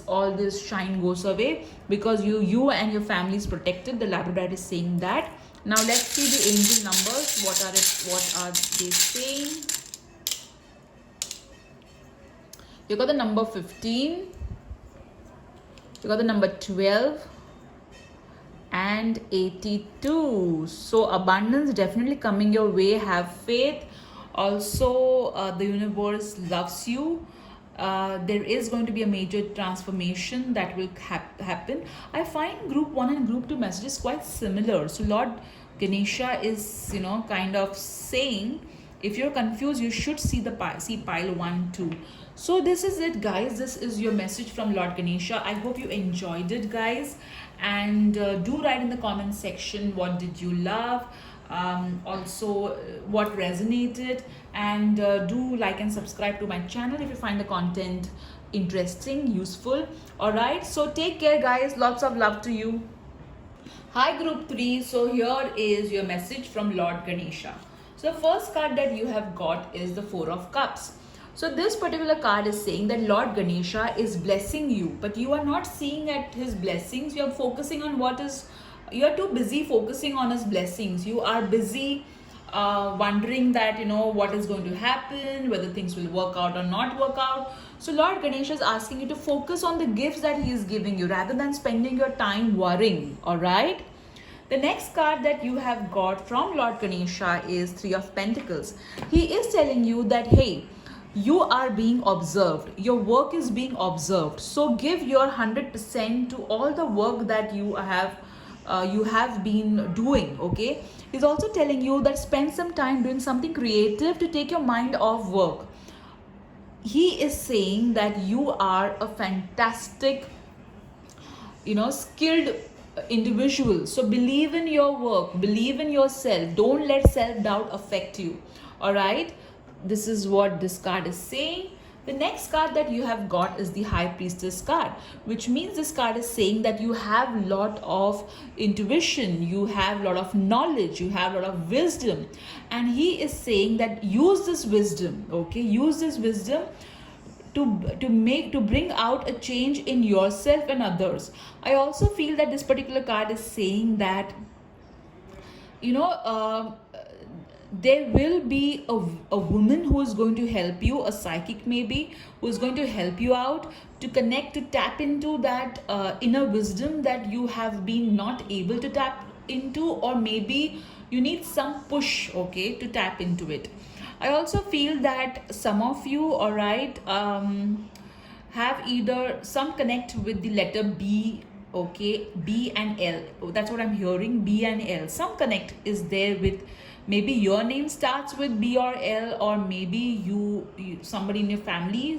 all this shine goes away, because you and your family is protected. The labradorite is saying that. Now let's see the angel numbers. What are they saying? You got the number 15. You got the number 12 and 82. So abundance definitely coming your way. Have faith. Also, the universe loves you. There is going to be a major transformation that will happen. I find group 1 and group 2 messages quite similar. So Lord Ganesha is kind of saying, if you're confused, you should see pile 1, 2. So this is it, guys. This is your message from Lord Ganesha. I hope you enjoyed it, guys, and do write in the comment section what did you love, also what resonated, and do like and subscribe to my channel if you find the content interesting, useful. All right, so take care, guys. Lots of love to you. Hi group 3. So here is your message from Lord Ganesha. So the first card that you have got is the 4 of Cups. So this particular card is saying that Lord Ganesha is blessing you, but you are not seeing at his blessings. You are focusing on you are too busy focusing on his blessings. You are busy wondering that what is going to happen, whether things will work out or not work out. So Lord Ganesha is asking you to focus on the gifts that he is giving you rather than spending your time worrying. All right. The next card that you have got from Lord Ganesha is 3 of Pentacles. He is telling you that, hey, you are being observed. Your work is being observed. So give your 100% to all the work that you have been doing. Okay. He's also telling you that spend some time doing something creative to take your mind off work. He is saying that you are a fantastic, skilled individual. So believe in your work, believe in yourself. Don't let self-doubt affect you. All right. This is what this card is saying. The next card that you have got is the High Priestess card, which means this card is saying that you have a lot of intuition, you have a lot of knowledge, you have a lot of wisdom. And he is saying that use this wisdom, okay? Use this wisdom to bring out a change in yourself and others. I also feel that this particular card is saying that, there will be a woman who is going to help you, a psychic maybe, who is going to help you out to connect, to tap into that inner wisdom that you have been not able to tap into, or maybe you need some push, okay, to tap into it. I also feel that some of you, all right, have either some connect with the letter B, okay, B and L. That's what I'm hearing, B and L. Some connect is there with Maybe your name starts with B or L, or maybe somebody in your family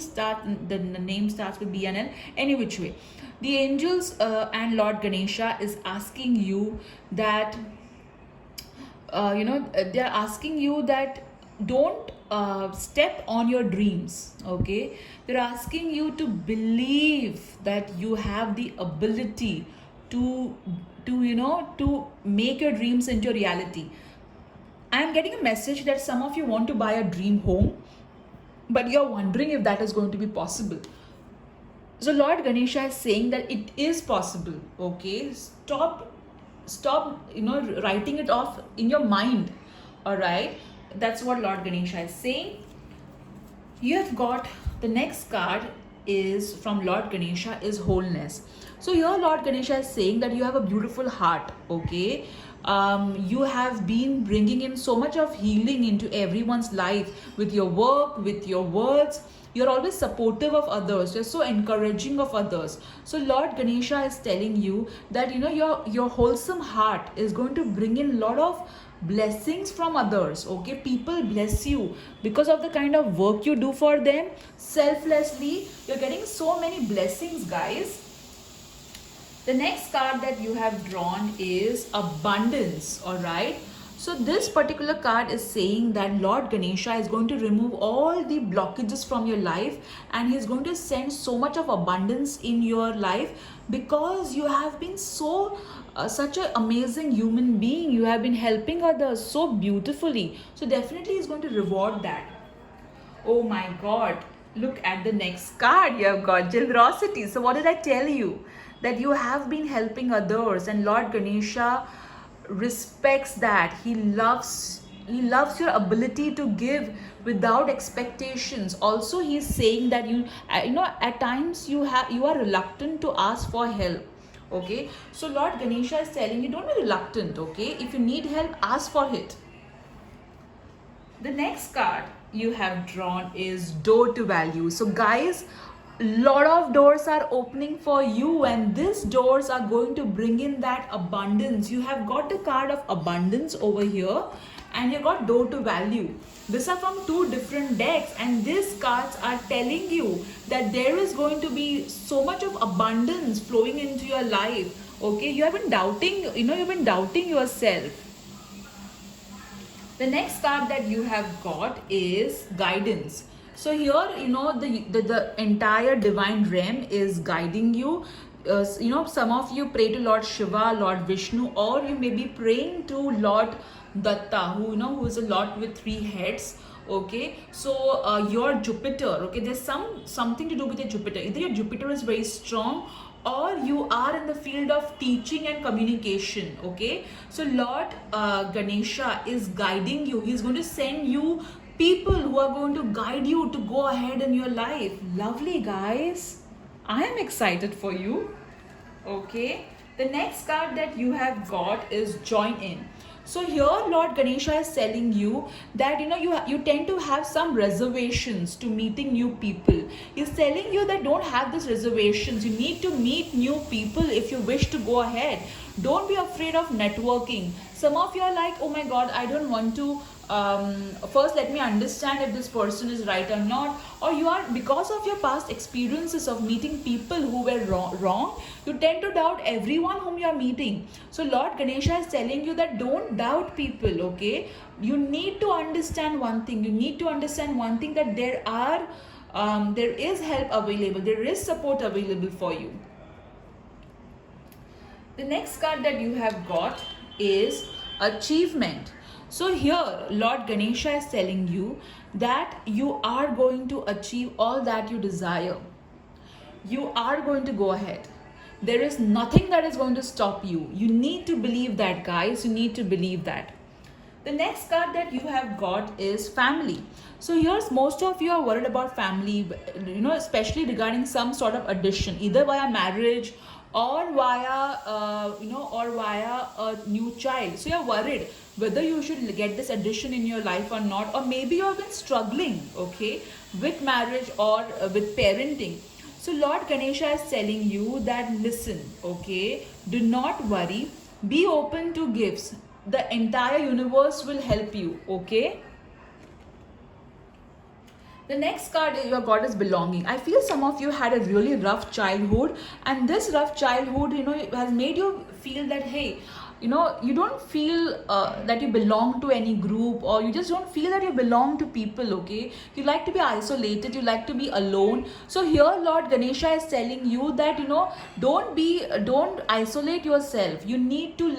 the name starts with B and L. Any which way, the angels and Lord Ganesha is asking you that they're asking you that don't step on your dreams. Okay, they're asking you to believe that you have the ability to to make your dreams into reality. I am getting a message that some of you want to buy a dream home, but you're wondering if that is going to be possible. So Lord Ganesha is saying that it is possible. Okay, stop writing it off in your mind. All right, that's what Lord Ganesha is saying. You have got the next card is from Lord Ganesha is wholeness. So here Lord Ganesha is saying that you have a beautiful heart. Okay, you have been bringing in so much of healing into everyone's life with your work, with your words. You're always supportive of others, you're so encouraging of others. So Lord Ganesha is telling you that your wholesome heart is going to bring in a lot of blessings from others. Okay, people bless you because of the kind of work you do for them selflessly. You're getting so many blessings, guys. The next card that you have drawn is abundance. All right, so this particular card is saying that Lord Ganesha is going to remove all the blockages from your life, and he's going to send so much of abundance in your life because you have been such an amazing human being. You have been helping others so beautifully. So definitely he's going to reward that. Oh my God, look at the next card. You have got generosity. So what did I tell you? That you have been helping others, and Lord Ganesha respects that. He loves your ability to give without expectations. Also, he is saying that at times you are reluctant to ask for help. Okay, so Lord Ganesha is telling you, don't be reluctant. Okay, if you need help, ask for it. The next card you have drawn is door to value. So guys, lot of doors are opening for you, and these doors are going to bring in that abundance. You have got the card of abundance over here, and you got door to value. These are from two different decks, and these cards are telling you that there is going to be so much of abundance flowing into your life. Okay, you have been doubting yourself. The next card that you have got is guidance. So here, the entire divine realm is guiding you. Some of you pray to Lord Shiva, Lord Vishnu, or you may be praying to Lord Datta, who is a Lord with 3 heads. Okay, so your Jupiter, okay, there's something to do with your Jupiter. Either your Jupiter is very strong, or you are in the field of teaching and communication. Okay, so Lord Ganesha is guiding you. He's going to send you people who are going to guide you to go ahead in your life. Lovely, guys. I am excited for you. Okay, the next card that you have got is join in. So here Lord Ganesha is telling you that you tend to have some reservations to meeting new people. He's telling you that don't have these reservations. You need to meet new people if you wish to go ahead. Don't be afraid of networking. Some of you are like, oh my God, I don't want to first let me understand if this person is right or not. Or you are, because of your past experiences of meeting people who were wrong, you tend to doubt everyone whom you are meeting. So Lord Ganesha is telling you that don't doubt people. Okay, you need to understand one thing. That there is help available, there is support available for you. The next card that you have got is achievement. So here Lord Ganesha is telling you that you are going to achieve all that you desire. You are going to go ahead. There is nothing that is going to stop you. You need to believe that, guys. You need to believe that. The next card that you have got is family. So here's, most of you are worried about family, especially regarding some sort of addition, either via marriage or via a new child. So you're worried whether you should get this addition in your life or not, or maybe you have been struggling, okay, with marriage or with parenting. So Lord Ganesha is telling you that listen, okay, do not worry, be open to gifts. the entire universe will help you. Okay. The next card you have got is belonging. I feel some of you had a really rough childhood, and this rough childhood, has made you feel that, hey, you don't feel that you belong to any group, or you just don't feel that you belong to people. Okay, you like to be isolated, you like to be alone. So here Lord Ganesha is telling you that, don't isolate yourself. You need to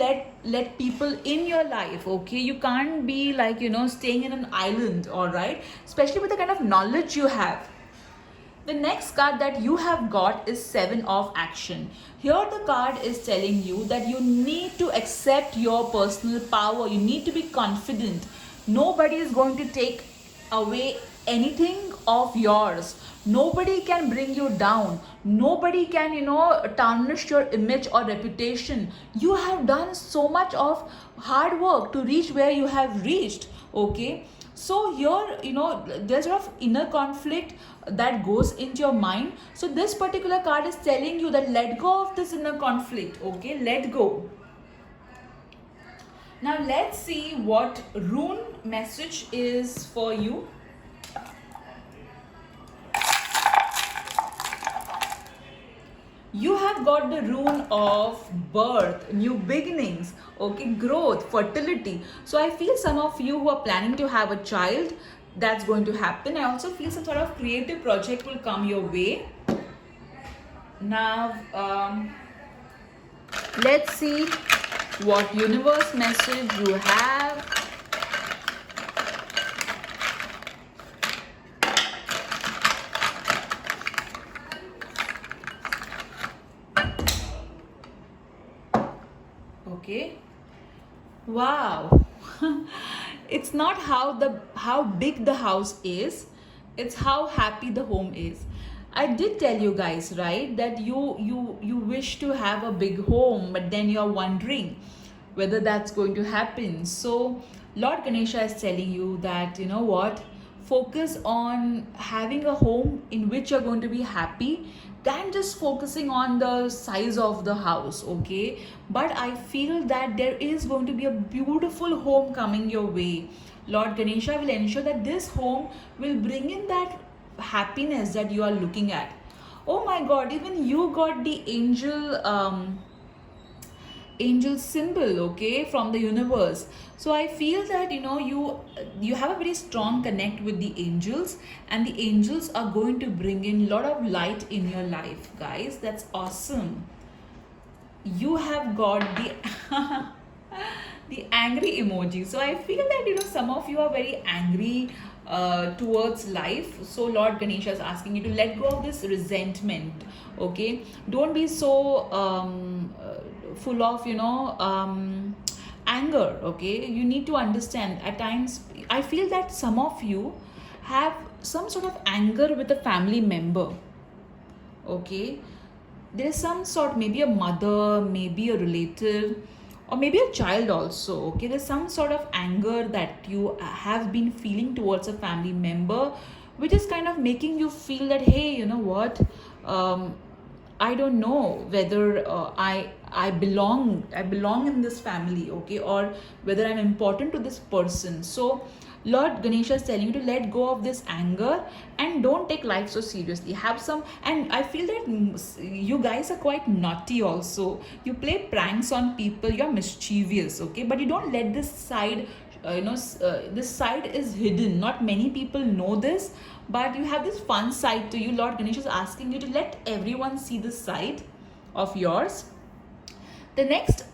let people in your life. Okay, you can't be like, staying in an island. All right, especially with the kind of knowledge you have. The next card that you have got is Seven of Action. Here the card is telling you that you need to accept your personal power. You need to be confident. Nobody is going to take away anything of yours. Nobody can bring you down. Nobody can, tarnish your image or reputation. You have done so much of hard work to reach where you have reached. Okay, so here, there's a lot of inner conflict that goes into your mind. So this particular card is telling you that let go of this inner conflict. Okay, let go. Now let's see what rune message is for you. You have got the rune of birth, new beginnings, okay, growth, fertility. So I feel some of you who are planning to have a child, that's going to happen. I also feel some sort of creative project will come your way. Now, let's see what universe message you have. Okay, wow. It's not how big the house is, it's how happy the home is. I did tell you guys, right, that you wish to have a big home, but then you're wondering whether that's going to happen. So Lord Ganesha is telling you that, what, focus on having a home in which you're going to be happy than just focusing on the size of the house. Okay, but I feel that there is going to be a beautiful home coming your way. Lord Ganesha will ensure that this home will bring in that happiness that you are looking at. Oh my god, even you got the angel symbol, okay, from the universe. So I feel that, you have a very strong connect with the angels, and the angels are going to bring in a lot of light in your life, guys. That's awesome. You have got the the angry emoji. So I feel that, some of you are very angry towards life. So Lord Ganesha is asking you to let go of this resentment. Okay, don't be so full of anger. Okay, you need to understand, at times I feel that some of you have some sort of anger with a family member. Okay, there is some sort, maybe a mother, maybe a relative, or maybe a child also. Okay, there's some sort of anger that you have been feeling towards a family member, which is kind of making you feel that, hey, you know what, I don't know whether I belong in this family. Okay, or whether I'm important to this person. So Lord Ganesha is telling you to let go of this anger and don't take life so seriously. Have some, and I feel that you guys are quite naughty also. You play pranks on people, you're mischievous, okay? But you don't let this side, this side is hidden. Not many people know this, but you have this fun side to you. Lord Ganesha is asking you to let everyone see this side of yours. The next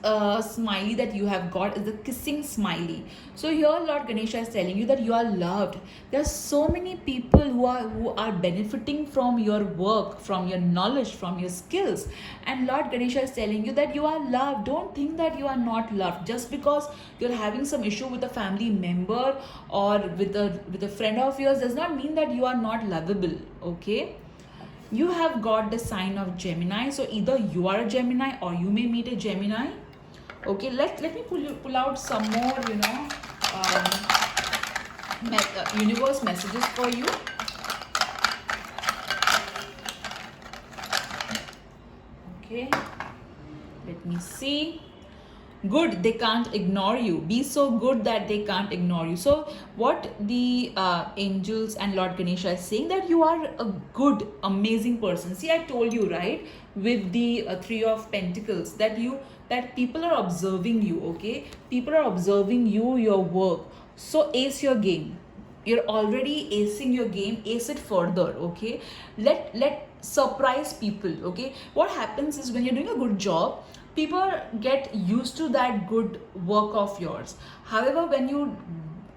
smiley that you have got is the kissing smiley. So here Lord Ganesha is telling you that you are loved. There are so many people who are benefiting from your work, from your knowledge, from your skills. And Lord Ganesha is telling you that you are loved. Don't think that you are not loved. Just because you're having some issue with a family member or with a friend of yours does not mean that you are not lovable. Okay? You have got the sign of Gemini. So either you are a Gemini or you may meet a Gemini. Okay, let me pull out some more, universe messages for you. Okay, let me see. good they can't ignore you. Be so good that they can't ignore you. So what the angels and Lord Ganesha is saying, that you are a good, amazing person. See, I told you, right, with the Three of Pentacles, that people are observing you. Okay, people are observing you, your work. So ace your game. You're already acing your game. Ace it further. Okay, let surprise people. Okay, what happens is when you're doing a good job, people get used to that good work of yours. However, when you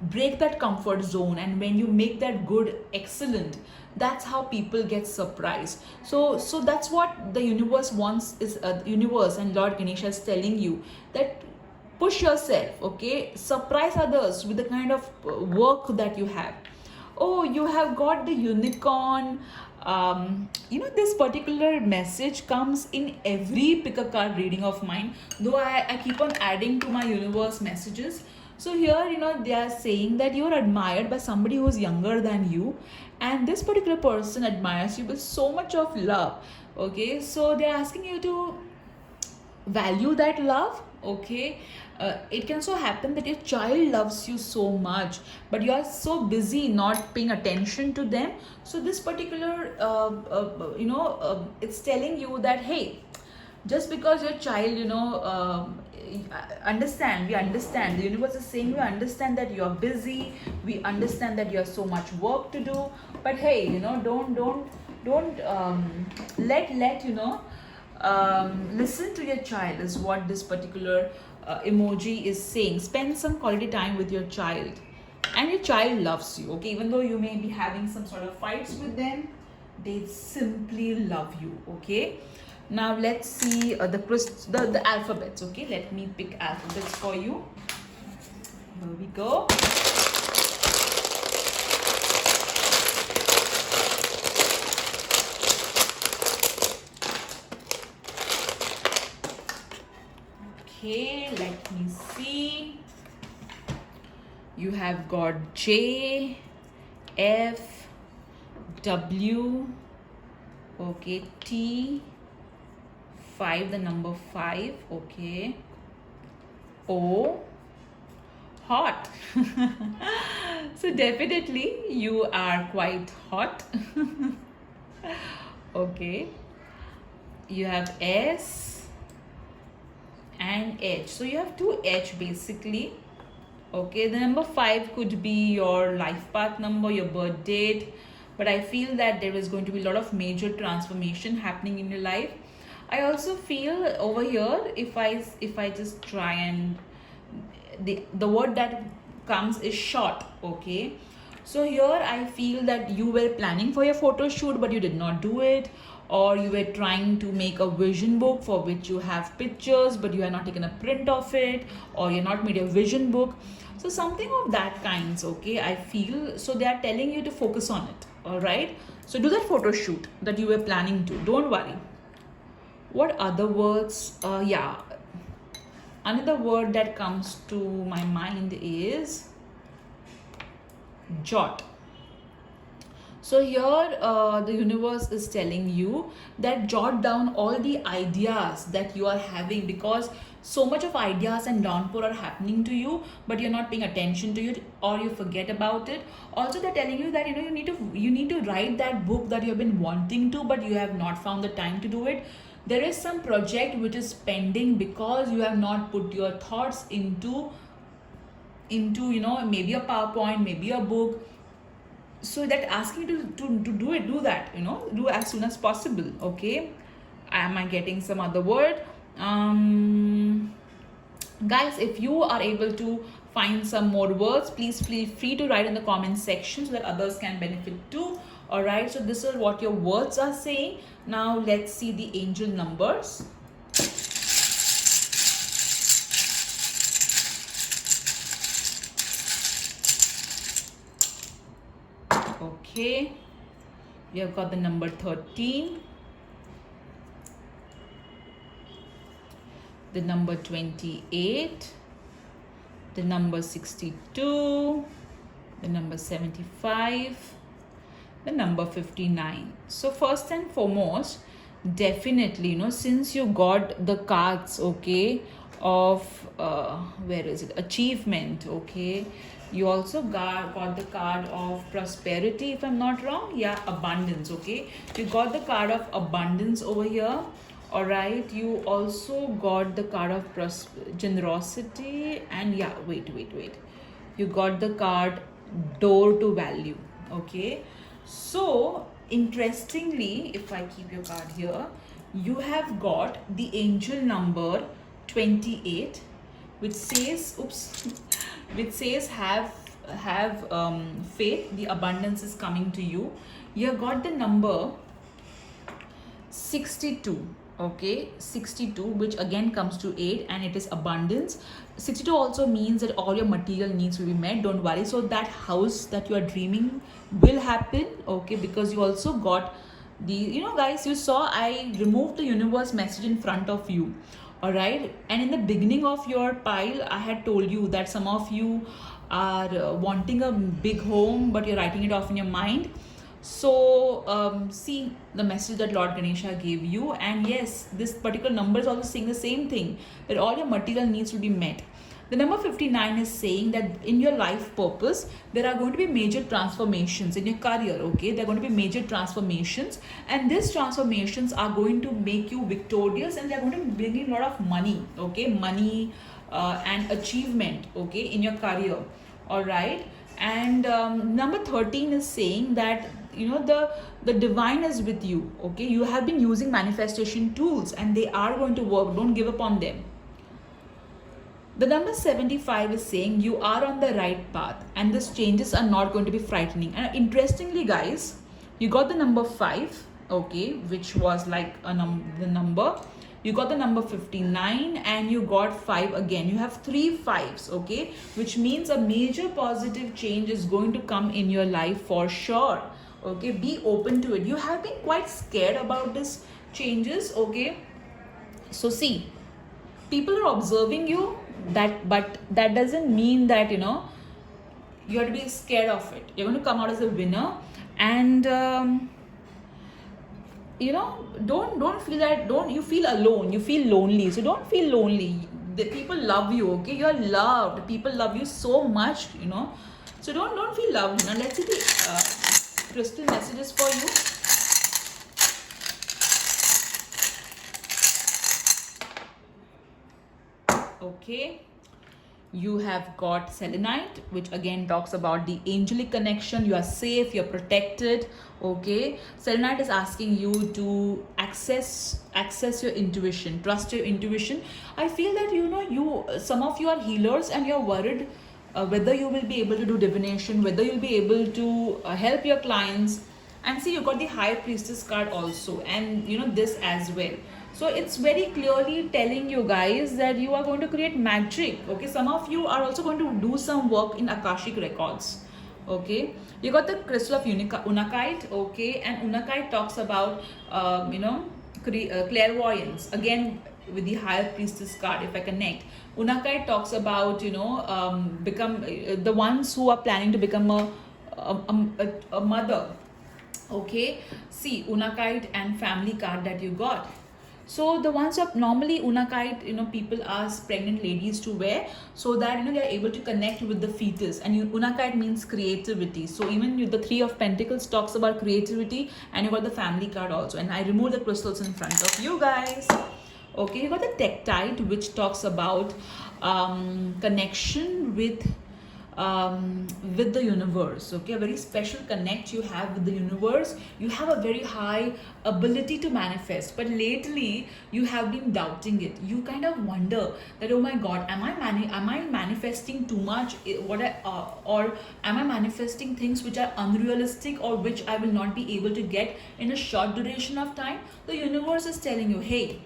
break that comfort zone and when you make that good excellent, that's how people get surprised. So that's what the universe wants, is universe and Lord Ganesha is telling you, that push yourself. Okay, surprise others with the kind of work that you have. Oh, you have got the unicorn. This particular message comes in every pick a card reading of mine, though I keep on adding to my universe messages. So here, they are saying that you are admired by somebody who is younger than you, and this particular person admires you with so much of love. Okay, so they're asking you to value that love. Okay, it can so happen that your child loves you so much, but you are so busy not paying attention to them. So this particular it's telling you that, hey, just because your child, we understand, the universe is saying, we understand that you're busy, we understand that you have so much work to do, but hey, don't let listen to your child, is what this particular emoji is saying. Spend some quality time with your child, and your child loves you. Okay, even though you may be having some sort of fights with them, they simply love you. Okay, now let's see the alphabets. Okay, let me pick alphabets for you. Here we go. Okay, let me see. You have got J, F, W, okay, T, 5, the number 5, okay, O, hot. So definitely you are quite hot. Okay, you have S and H. So you have 2 H basically. Okay, the number 5 could be your life path number, your birth date, but I feel that there is going to be a lot of major transformation happening in your life. I also feel over here, if I just try and the word that comes is short. Okay, so here I feel that you were planning for your photo shoot but you did not do it, or you were trying to make a vision book for which you have pictures but you have not taken a print of it, or you're not made a vision book. So something of that kinds. Okay, I feel so they are telling you to focus on it. All right, so do that photo shoot that you were planning to. Don't worry. What other words? Another word that comes to my mind is jot. So here the universe is telling you that jot down all the ideas that you are having, because so much of ideas and downpour are happening to you, but you're not paying attention to it, or you forget about it. Also, they're telling you that you need to write that book that you've been wanting to, but you have not found the time to do it. There is some project which is pending because you have not put your thoughts into maybe a PowerPoint, maybe a book. So that asking you to do that, do as soon as possible. Okay, am I getting some other word? Guys, if you are able to find some more words, please feel free to write in the comment section so that others can benefit too. All right, so this is what your words are saying. Now let's see the angel numbers. Okay, we have got the number 13, the number 28, the number 62, the number 75, the number 59. So first and foremost, definitely, since you got the cards, okay, of where is it, achievement. Okay, you also got the card of prosperity, if I'm not wrong. Yeah, abundance. Okay, you got the card of abundance over here. All right, you also got the card of generosity, and yeah, wait, you got the card door to value. Okay, so interestingly, if I keep your card here, you have got the angel number 28, which says oops which says have faith, the abundance is coming to you. You have got the number 62. Okay, 62, which again comes to 8, and it is abundance. 62 also means that all your material needs will be met, don't worry. So that house that you are dreaming will happen. Okay, because you also got the, you know guys, you saw I removed the universe message in front of you. All right, and in the beginning of your pile I had told you that some of you are wanting a big home, but you're writing it off in your mind. So see the message that Lord Ganesha gave you, and yes, this particular number is also saying the same thing, that all your material needs will be met. The number 59 is saying that in your life purpose, there are going to be major transformations in your career. Okay, there are going to be major transformations, and these transformations are going to make you victorious, and they are going to bring in a lot of money. Okay, money and achievement. Okay, in your career. All right, and number 13 is saying that you know the divine is with you. Okay, you have been using manifestation tools, and they are going to work. Don't give up on them. The number 75 is saying you are on the right path, and these changes are not going to be frightening. And interestingly guys, you got the number 5. Okay, which was like the number, you got the number 59, and you got 5 again. You have 3 5s. Okay, which means a major positive change is going to come in your life for sure. Okay, be open to it. You have been quite scared about this changes. Okay, so see, people are observing you, but that doesn't mean that you know you have to be scared of it. You're going to come out as a winner, and you know, don't feel that, don't you feel alone, you feel lonely. So don't feel lonely. The people love you. Okay, you're loved. People love you so much, you know. So don't feel loved. Now let's see the crystal messages for you. Okay, you have got selenite, which again talks about the angelic connection. You are safe, you're protected. Okay, selenite is asking you to access your intuition, trust your intuition. I feel that you know, some of you are healers, and you're worried whether you will be able to do divination, whether you'll be able to help your clients. And see, you got the high priestess card also, and you know this as well. So it's very clearly telling you guys that you are going to create magic. Okay, some of you are also going to do some work in Akashic records. Okay, you got the crystal of unakite. Okay, and unakite talks about you know, clairvoyance. Again, with the higher priestess card, if I connect, unakite talks about, you know, become the ones who are planning to become a mother. Okay, see, unakite and family card that you got. So the ones of normally unakite, you know, people ask pregnant ladies to wear, so that you know they are able to connect with the fetus. And unakite means creativity. So even the 3 of Pentacles talks about creativity, and you got the family card also. And I removed the crystals in front of you guys. Okay, you got the tektite, which talks about connection with the universe. Okay, a very special connect you have with the universe. You have a very high ability to manifest, but lately you have been doubting it. You kind of wonder that, oh my god, am I manifesting too much, or am I manifesting things which are unrealistic, or which I will not be able to get in a short duration of time. The universe is telling you, hey,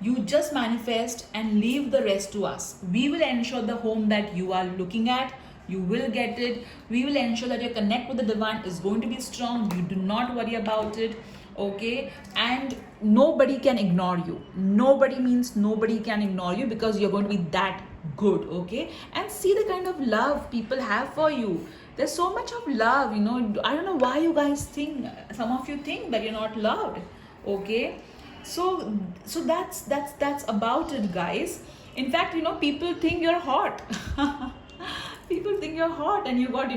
you just manifest and leave the rest to us. We will ensure the home that you are looking at, you will get it. We will ensure that your connect with the divine is going to be strong. You do not worry about it. Okay, and nobody can ignore you. Nobody means nobody can ignore you, because you're going to be that good. Okay, and see the kind of love people have for you. There's so much of love, you know. I don't know why you guys think, some of you think that you're not loved. Okay, so that's about it, guys. In fact, people think you're hot. People think you're hot, and you got,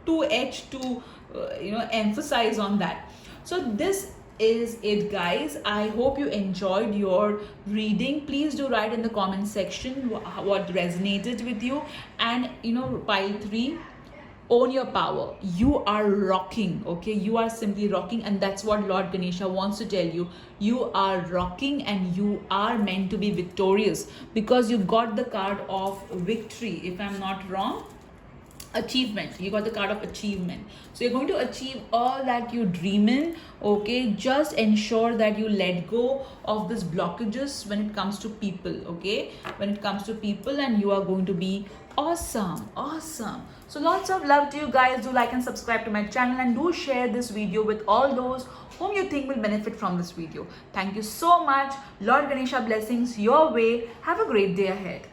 too edge to, emphasize on that. So this is it, guys. I hope you enjoyed your reading. Please do write in the comment section what resonated with you. And pile 3, own your power. You are rocking. Okay, you are simply rocking, and that's what Lord Ganesha wants to tell you. You are rocking, and you are meant to be victorious, because you got the card of victory, if I'm not wrong. Achievement. You got the card of achievement, so you're going to achieve all that you dream in. Okay, just ensure that you let go of these blockages when it comes to people. Okay, when it comes to people, and you are going to be awesome. So lots of love to you guys. Do like and subscribe to my channel, and do share this video with all those whom you think will benefit from this video. Thank you so much. Lord Ganesha blessings your way. Have a great day ahead.